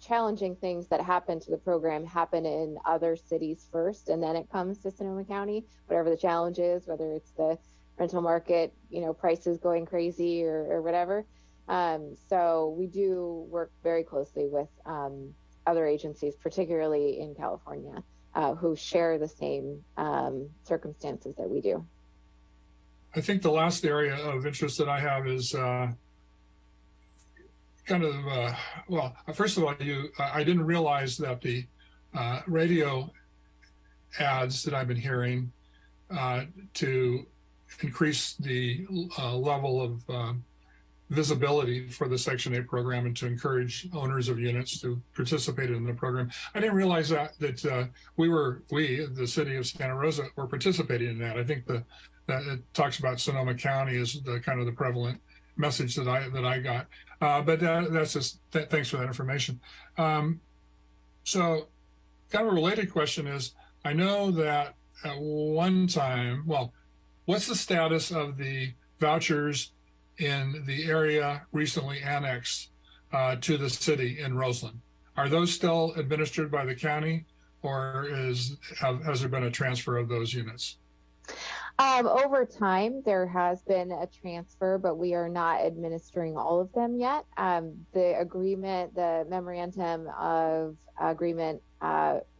challenging things that happen to the program happen in other cities first, and then it comes to Sonoma County, whatever the challenge is, whether it's the rental market, prices going crazy or whatever. So we do work very closely with other agencies, particularly in California, who share the same circumstances that we do. I think the last area of interest that I have is first of all, I didn't realize that the radio ads that I've been hearing to increase the level of visibility for the Section 8 program and to encourage owners of units to participate in the program. I didn't realize that we, the city of Santa Rosa, were participating in that. I think that it talks about Sonoma County as the kind of the prevalent message that I got. But that's just thanks for that information. So kind of a related question is, I know that at one time, well, what's the status of the vouchers in the area recently annexed to the city in Roseland? Are those still administered by the county, or has there been a transfer of those units? Over time, there has been a transfer, but we are not administering all of them yet. The agreement, the memorandum of agreement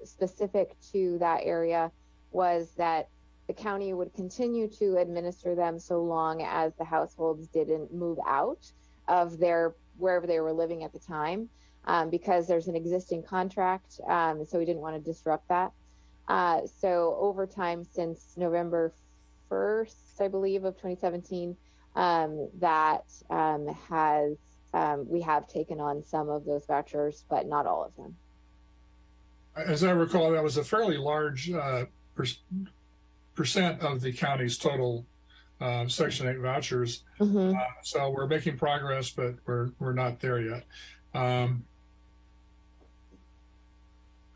specific to that area was that the county would continue to administer them so long as the households didn't move out of wherever they were living at the time, because there's an existing contract, so we didn't want to disrupt that. So over time, since November 1st, I believe, of 2017, we have taken on some of those vouchers, but not all of them. As I recall, that was a fairly large percent of the county's total Section 8 vouchers. Mm-hmm. So we're making progress, but we're not there yet.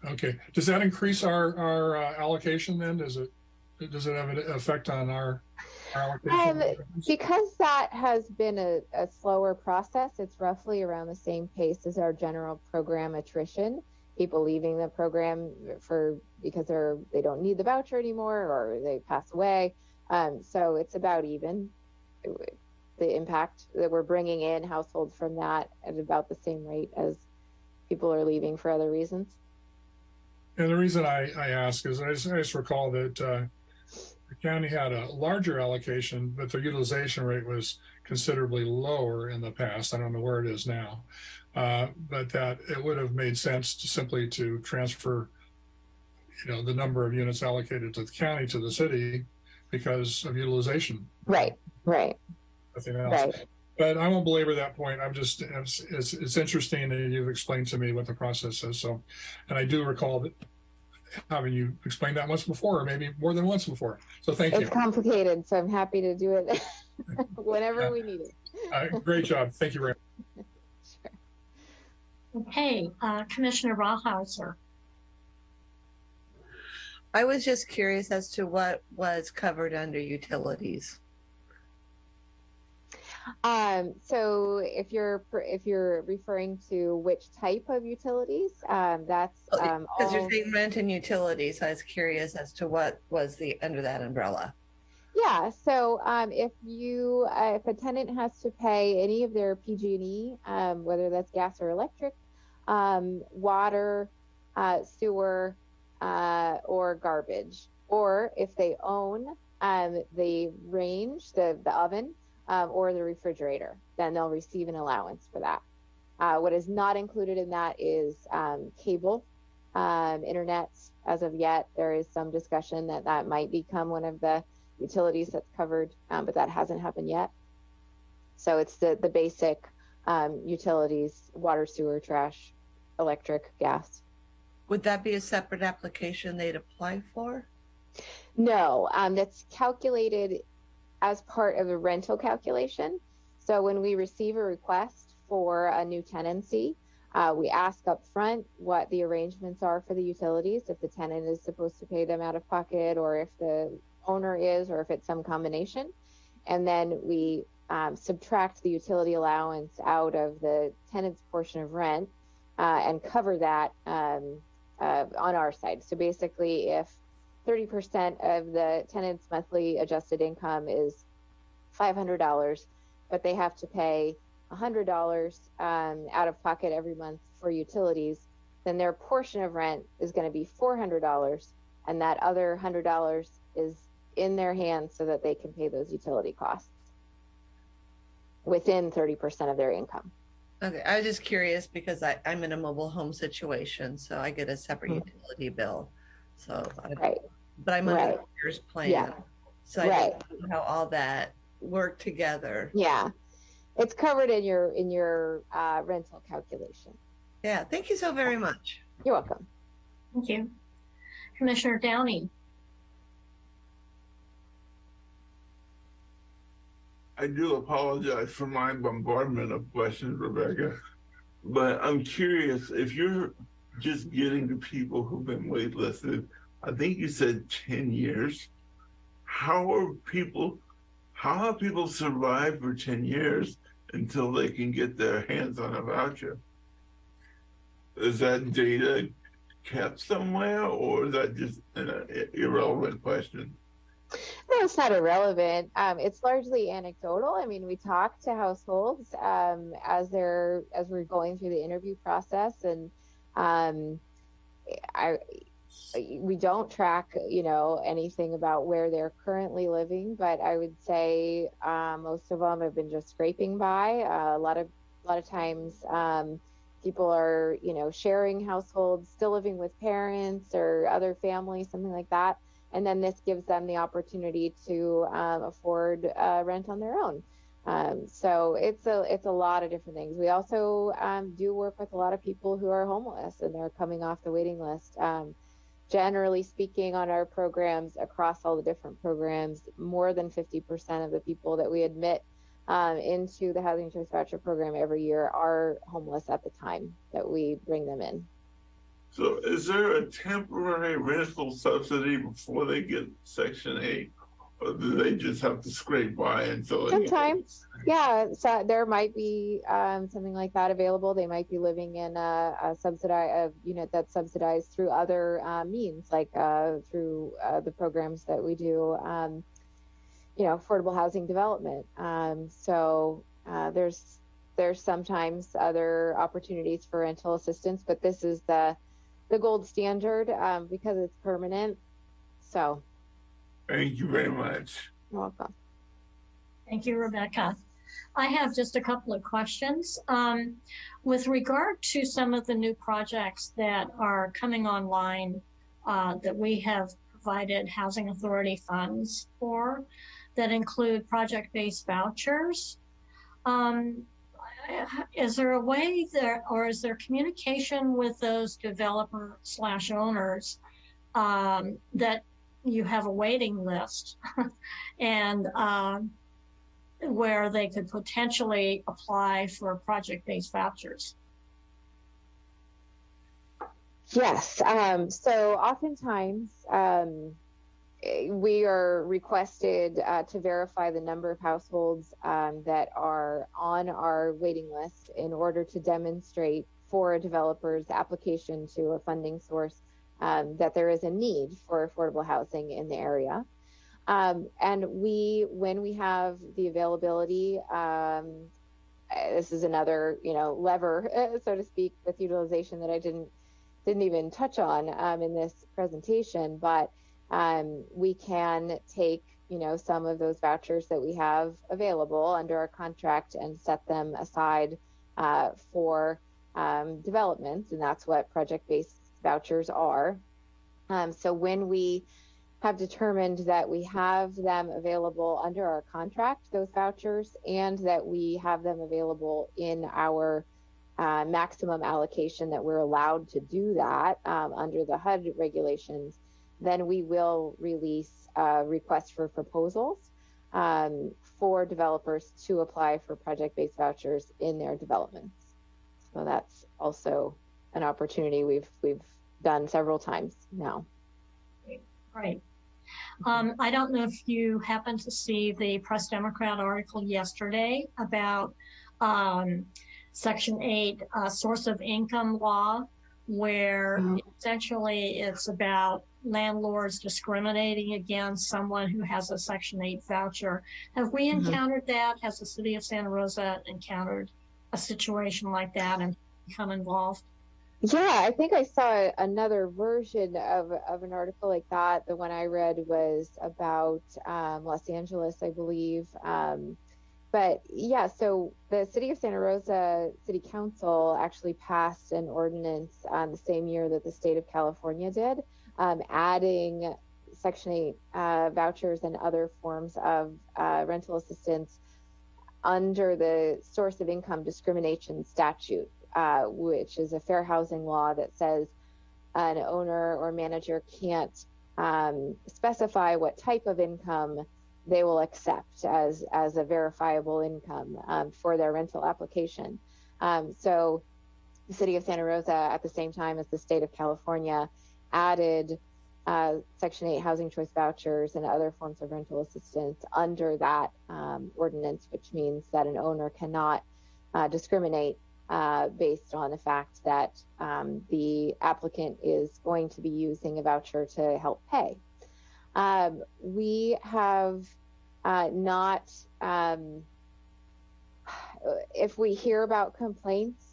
Okay, does that increase our allocation then? Does it have an effect on our allocation? Because that has been a slower process, it's roughly around the same pace as our general program attrition. People leaving the program because they don't need the voucher anymore, or they pass away. So it's about even. The impact that we're bringing in households from that at about the same rate as people are leaving for other reasons. And the reason I ask is I just recall that the county had a larger allocation, but their utilization rate was considerably lower in the past. I don't know where it is now, but that it would have made sense simply to transfer, the number of units allocated to the county to the city because of utilization. Right. Nothing else. Right. But I won't belabor that point. It's interesting that you've explained to me what the process is. So, and I do recall that having you explained that once before, or maybe more than once before. So thank you. It's complicated, so I'm happy to do it whenever we need it. Great job. Thank you very much. Sure. Okay, Commissioner Rawhauser. I was just curious as to what was covered under utilities. So if you're referring to which type of utilities, that's because you're saying rent and utilities. I was curious as to what was under that umbrella. Yeah. So if a tenant has to pay any of their PG&E, whether that's gas or electric, water, sewer, or garbage, or if they own the range, the oven, or the refrigerator, then they'll receive an allowance for that. What is not included in that is cable, internet. As of yet, there is some discussion that might become one of the utilities that's covered, but that hasn't happened yet. So it's the basic utilities: water, sewer, trash, electric, gas. Would that be a separate application they'd apply for? No, that's calculated as part of the rental calculation. So when we receive a request for a new tenancy, we ask up front what the arrangements are for the utilities, if the tenant is supposed to pay them out of pocket, or if the owner is, or if it's some combination. And then we subtract the utility allowance out of the tenant's portion of rent and cover that on our side. So basically, if 30% of the tenant's monthly adjusted income is $500, but they have to pay $100 out of pocket every month for utilities, then their portion of rent is going to be $400, and that other $100 is in their hands so that they can pay those utility costs within 30% of their income. Okay, I was just curious because I'm in a mobile home situation, so I get a separate utility bill. So, but I'm under the mayor's plan, Yeah. so I don't know how all that work together. Yeah, it's covered in your rental calculation. Yeah, thank you so very much. You're welcome. Thank you. Commissioner Downey. I do apologize for my bombardment of questions, Rebecca, but I'm curious if you're just getting to people who've been waitlisted, I think you said 10 years. How have people survived for 10 years until they can get their hands on a voucher? Is that data kept somewhere, or is that just an irrelevant question? No, it's not irrelevant. It's largely anecdotal. I mean, we talk to households as we're going through the interview process, and we don't track, anything about where they're currently living. But I would say most of them have been just scraping by. A lot of times, people are, sharing households, still living with parents or other families, something like that. And then this gives them the opportunity to afford rent on their own. So it's a lot of different things. We also do work with a lot of people who are homeless and they're coming off the waiting list. Generally speaking, on our programs, across all the different programs, more than 50% of the people that we admit into the Housing Choice Voucher program every year are homeless at the time that we bring them in. So is there a temporary rental subsidy before they get Section 8? Or do they just have to scrape by until sometimes? Yeah, so there might be something like that available. They might be living in a unit that's subsidized through other means, like through the programs that we do, affordable housing development. So there's sometimes other opportunities for rental assistance, but this is the gold standard because it's permanent. So thank you very much. You're welcome. Thank you, Rebecca. I have just a couple of questions. With regard to some of the new projects that are coming online that we have provided Housing Authority funds for, that include project-based vouchers, is there a way there, or is there communication with those developer/owners that you have a waiting list and where they could potentially apply for project-based vouchers? Yes. So oftentimes we are requested to verify the number of households that are on our waiting list in order to demonstrate for a developer's application to a funding source that there is a need for affordable housing in the area. And when we have the availability, this is another, lever, so to speak, with utilization that I didn't even touch on in this presentation, but we can take, some of those vouchers that we have available under our contract and set them aside for development, and that's what project-based vouchers are. So when we have determined that we have them available under our contract, those vouchers, and that we have them available in our maximum allocation that we're allowed to do that under the HUD regulations, then we will release requests for proposals for developers to apply for project-based vouchers in their developments. So that's also an opportunity we've done several times now. Right. I don't know if you happened to see the Press Democrat article yesterday about Section 8 source of income law, where essentially it's about landlords discriminating against someone who has a Section 8 voucher. Have we encountered that? Has the city of Santa Rosa encountered a situation like that and become involved? Yeah, I think I saw another version of an article like that. The one I read was about Los Angeles, I believe. But yeah, so the city of Santa Rosa City Council actually passed an ordinance the same year that the state of California did, adding Section 8 vouchers and other forms of rental assistance under the source of income discrimination statute, which is a fair housing law that says an owner or manager can't specify what type of income they will accept as a verifiable income for their rental application. So the city of Santa Rosa, at the same time as the state of California, added Section 8 housing choice vouchers and other forms of rental assistance under that ordinance, which means that an owner cannot discriminate based on the fact that the applicant is going to be using a voucher to help pay. We have not, if we hear about complaints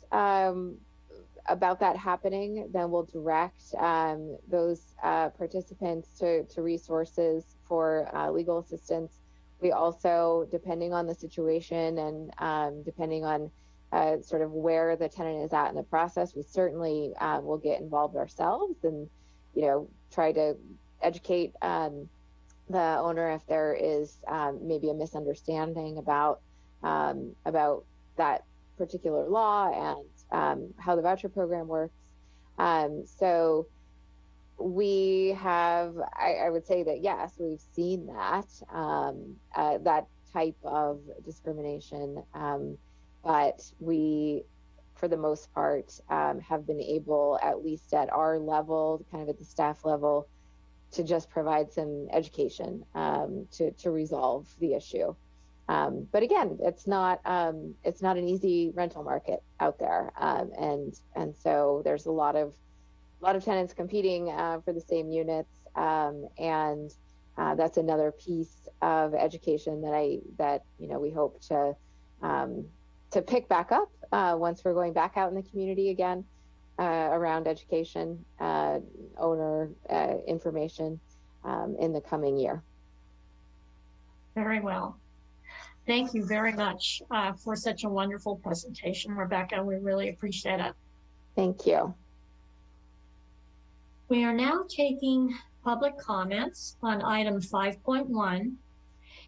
about that happening, then we'll direct those participants to resources for legal assistance. We also, depending on the situation and depending on sort of where the tenant is at in the process, we certainly will get involved ourselves and, try to educate the owner if there is maybe a misunderstanding about that particular law and how the voucher program works. So we have, I would say that yes, we've seen that that type of discrimination, but we, for the most part, have been able, at least at our level, kind of at the staff level, to just provide some education to resolve the issue. But again, it's not an easy rental market out there, and so there's a lot of tenants competing for the same units, and that's another piece of education that we hope to pick back up once we're going back out in the community again around education, owner information in the coming year. Very well. Thank you very much for such a wonderful presentation, Rebecca. We really appreciate it. Thank you. We are now taking public comments on item 5.1.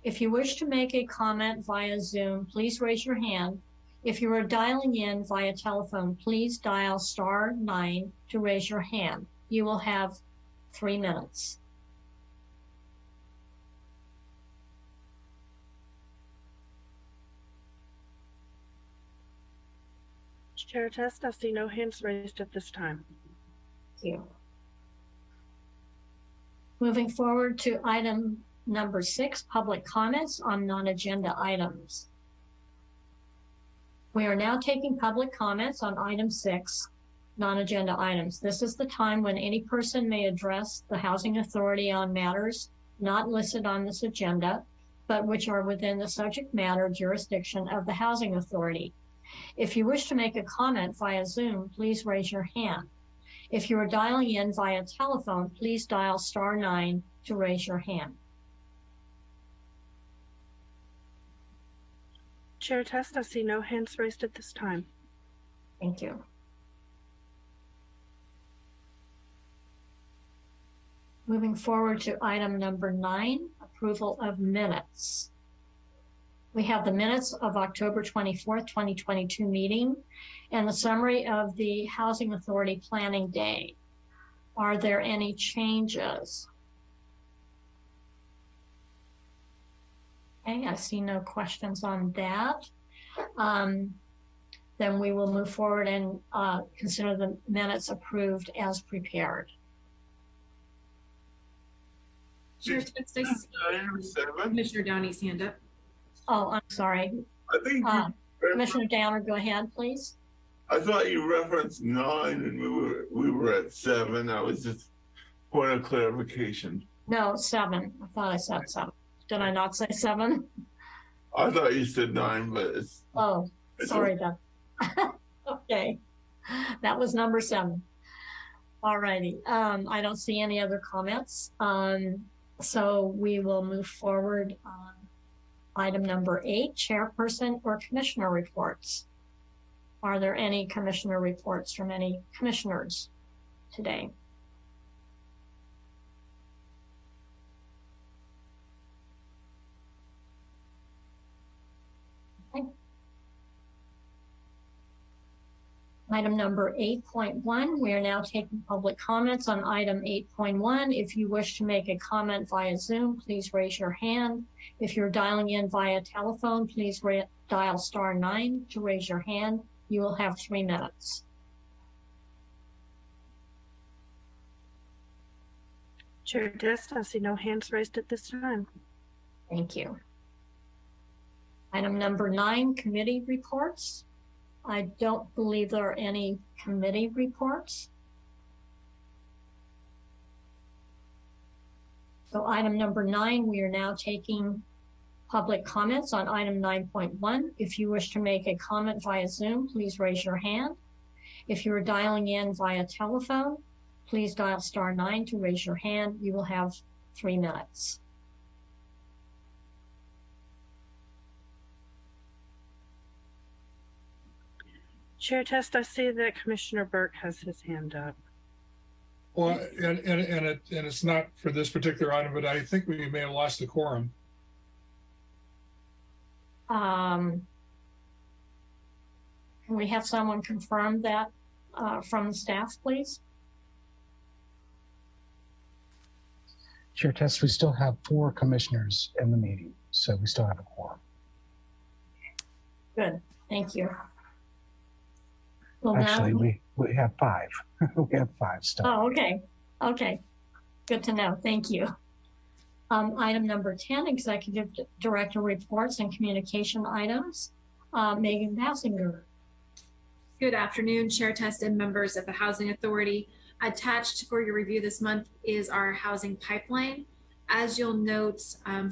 If you wish to make a comment via Zoom, please raise your hand. If you are dialing in via telephone, please dial *9 to raise your hand. You will have 3 minutes. Chair Test, I see no hands raised at this time. Thank you. Moving forward to item number 6, public comments on non-agenda items. We are now taking public comments on item 6, non-agenda items. This is the time when any person may address the Housing Authority on matters not listed on this agenda, but which are within the subject matter jurisdiction of the Housing Authority. If you wish to make a comment via Zoom, please raise your hand. If you are dialing in via telephone, please dial *9 to raise your hand. Chair Test, I see no hands raised at this time. Thank you. Moving forward to item number 9, approval of minutes. We have the minutes of October 24th, 2022 meeting and the summary of the Housing Authority Planning Day. Are there any changes? Okay, I see no questions on that. Then we will move forward and consider the minutes approved as prepared. Chair Test, I see Commissioner Downey's hand up. Oh, I'm sorry. I think Commissioner Downer, go ahead, please. I thought you referenced 9 and we were at 7. I was just point of clarification. No, 7. I thought I said 7. Did I not say 7? I thought you said 9, but it's. Oh, sorry, Doug. Okay, that was number 7. All righty. I don't see any other comments. So we will move forward on item number 8, chairperson or commissioner reports. Are there any commissioner reports from any commissioners today? Okay. Item number 8.1, we are now taking public comments on item 8.1. If you wish to make a comment via Zoom, please raise your hand. If you're dialing in via telephone, please dial *9 to raise your hand. You will have 3 minutes. Chair Test, I see no hands raised at this time. Thank you. Item number 9, committee reports. I don't believe there are any committee reports. So item number 9, we are now taking public comments on item 9.1. If you wish to make a comment via Zoom, please raise your hand. If you are dialing in via telephone, please dial *9 to raise your hand. You will have 3 minutes. Chair Test, I see that Commissioner Burke has his hand up. Well, and it's not for this particular item, but I think we may have lost the quorum. Can we have someone confirm that from the staff, please? Chair Test, we still have 4 commissioners in the meeting, so we still have a quorum. Good, thank you. Well, Actually, now, we have 5. We have 5 still. oh, okay, okay. Good to know, thank you. Item number 10, Executive Director reports and communication items. Megan Basinger. Good afternoon, Chair Test and members of the Housing Authority. Attached for your review this month is our housing pipeline. As you'll note,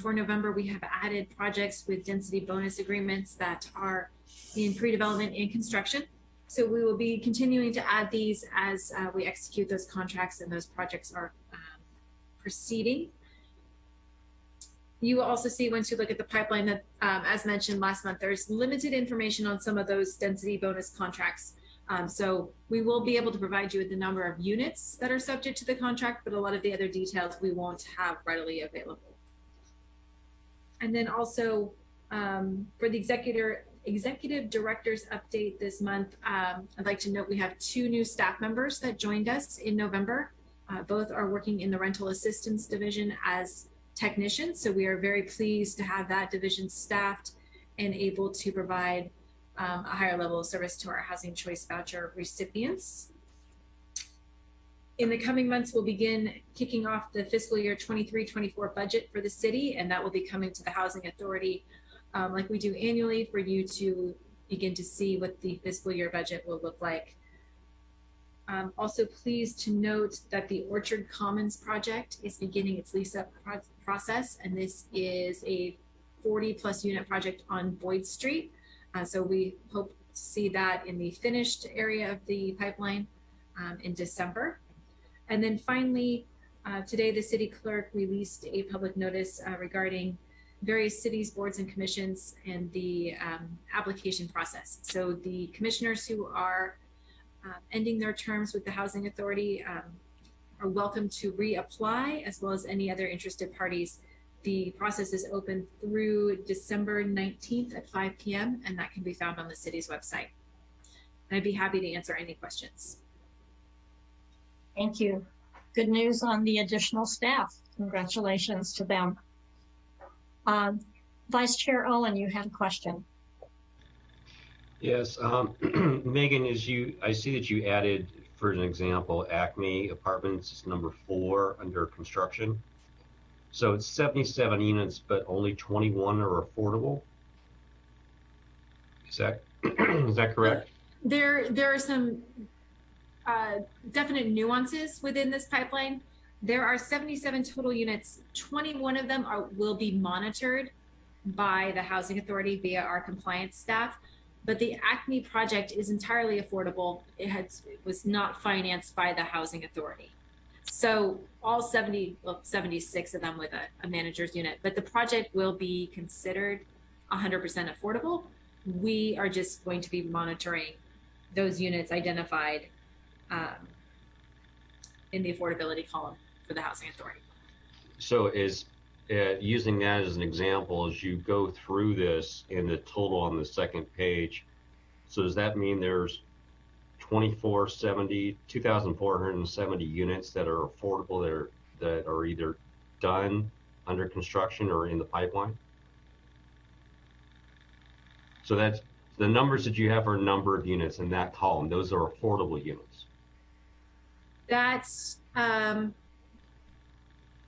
for November, we have added projects with density bonus agreements that are in pre-development and construction. So we will be continuing to add these as we execute those contracts and those projects are proceeding. You will also see once you look at the pipeline that, as mentioned last month, there's limited information on some of those density bonus contracts. So we will be able to provide you with the number of units that are subject to the contract, but a lot of the other details we won't have readily available. And then also for the executive director's update this month, I'd like to note we have 2 new staff members that joined us in November. Both are working in the rental assistance division as technicians. So we are very pleased to have that division staffed and able to provide a higher level of service to our housing choice voucher recipients. In the coming months, we'll begin kicking off the fiscal year 23-24 budget for the city, and that will be coming to the Housing Authority like we do annually for you to begin to see what the fiscal year budget will look like. Also pleased to note that the Orchard Commons project is beginning its lease-up process, and this is a 40+ unit project on Boyd Street. So we hope to see that in the finished area of the pipeline in December. And then finally, today the city clerk released a public notice regarding various cities, boards, and commissions and the application process. So the commissioners who are ending their terms with the Housing Authority are welcome to reapply, as well as any other interested parties. The process is open through December 19th at 5 p.m. and that can be found on the city's website. And I'd be happy to answer any questions. Thank you. Good news on the additional staff. Congratulations to them. Vice Chair Owen, you had a question. Yes, Megan, I see that you added, for an example, Acme Apartments is number 4 under construction. So it's 77 units, but only 21 are affordable. Is that correct? There are some definite nuances within this pipeline. There are 77 total units. 21 of them will be monitored by the Housing Authority via our compliance staff. But the Acme project is entirely affordable. It was not financed by the Housing Authority. So all 76 of them with a manager's unit, but the project will be considered 100% affordable. We are just going to be monitoring those units identified in the affordability column for the Housing Authority. So using that as an example, as you go through this in the total on the second page, so does that mean there's 2,470 units that are affordable that are either done, under construction, or in the pipeline? So that's the numbers that you have are number of units in that column. Those are affordable units. That's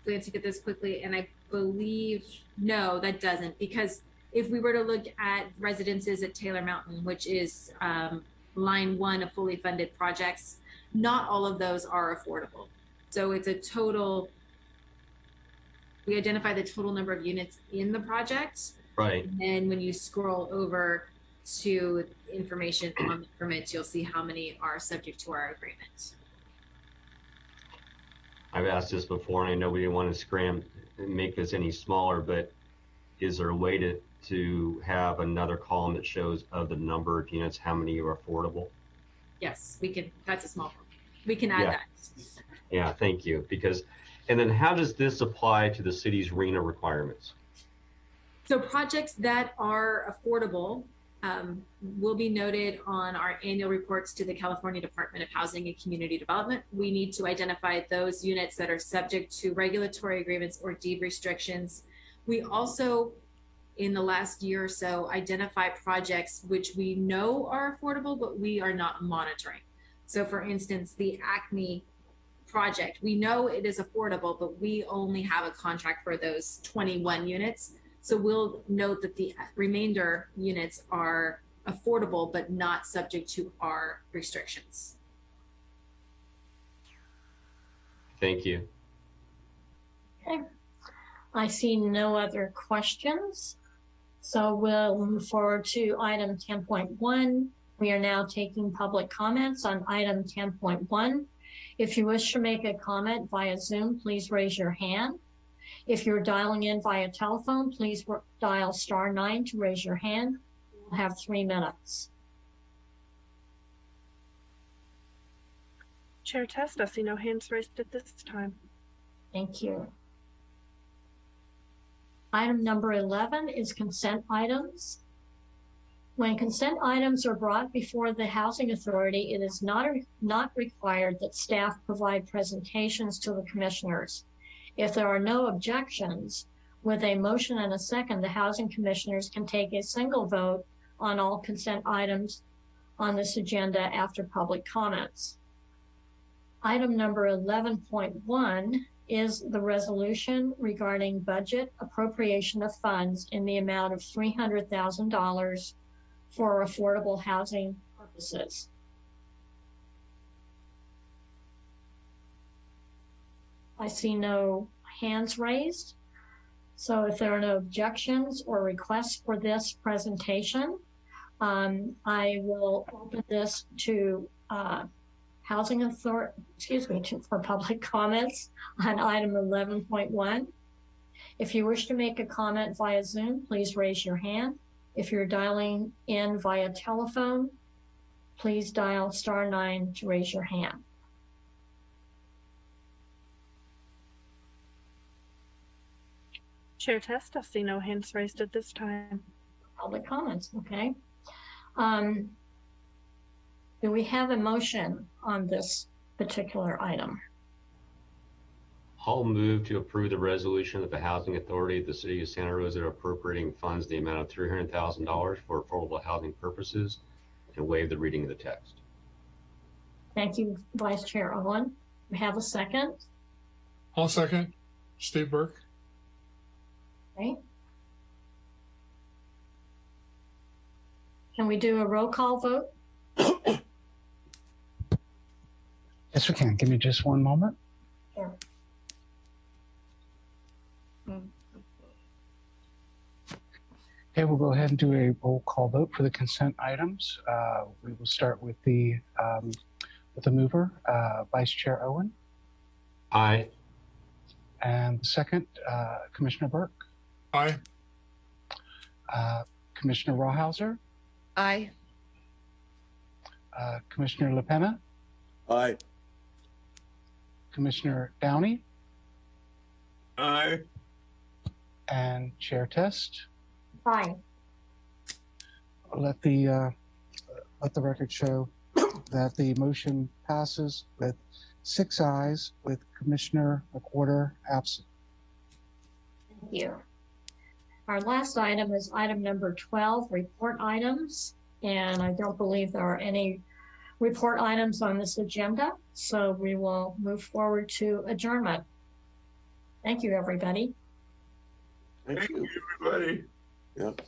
glancing at this quickly, and I believe, no, that doesn't, because if we were to look at residences at Taylor Mountain, which is line 1 of fully funded projects, not all of those are affordable. So it's a total, we identify the total number of units in the project. Right. And then when you scroll over to information on the permits, you'll see how many are subject to our agreement. I've asked this before, and I know we didn't want to make this any smaller, but is there a way to have another column that shows of the number of units, how many are affordable? Yes, we can. That's a small one. We can add that. Yeah, thank you. And then how does this apply to the city's RENA requirements? So projects that are affordable will be noted on our annual reports to the California Department of Housing and Community Development. We need to identify those units that are subject to regulatory agreements or deed restrictions. We also, in the last year or so, identify projects which we know are affordable, but we are not monitoring. So for instance, the Acme project, we know it is affordable, but we only have a contract for those 21 units. So we'll note that the remainder units are affordable, but not subject to our restrictions. Thank you. Okay. I see no other questions. So we'll move forward to item 10.1. We are now taking public comments on item 10.1. If you wish to make a comment via Zoom, please raise your hand. If you're dialing in via telephone, please dial *9 to raise your hand. We'll have 3 minutes. Chair Test, I see no hands raised at this time. Thank you. Item number 11 is consent items. When consent items are brought before the Housing Authority, it is not required that staff provide presentations to the commissioners. If there are no objections, with a motion and a second, the Housing Commissioners can take a single vote on all consent items on this agenda after public comments. Item number 11.1 is the resolution regarding budget appropriation of funds in the amount of $300,000 for affordable housing purposes. I see no hands raised. So if there are no objections or requests for this presentation, I will open this to Housing Authority, for public comments on item 11.1. If you wish to make a comment via Zoom, please raise your hand. If you're dialing in via telephone, please dial *9 to raise your hand. Chair Test, I see no hands raised at this time. Public comments, okay. Do we have a motion on this particular item? I'll move to approve the resolution of the Housing Authority of the City of Santa Rosa appropriating funds in the amount of $300,000 for affordable housing purposes and waive the reading of the text. Thank you, Vice Chair Owen. We have a second. I'll second. Steve Burke. Okay. Can we do a roll call vote? Yes, we can. Give me just one moment. Sure. Okay, we'll go ahead and do a roll call vote for the consent items. We will start with the mover, Vice Chair Owen. Aye. And the second, Commissioner Burke. Aye. Commissioner Rawhauser. Aye. Commissioner LaPena. Aye. Commissioner Downey. Aye. And Chair Test. Aye. Let the record show that the motion passes with 6 ayes, with Commissioner McWhorter absent. Thank you. Our last item is item number 12, report items. And I don't believe there are any report items on this agenda. So we will move forward to adjournment. Thank you, everybody. Thank you, everybody. Yep.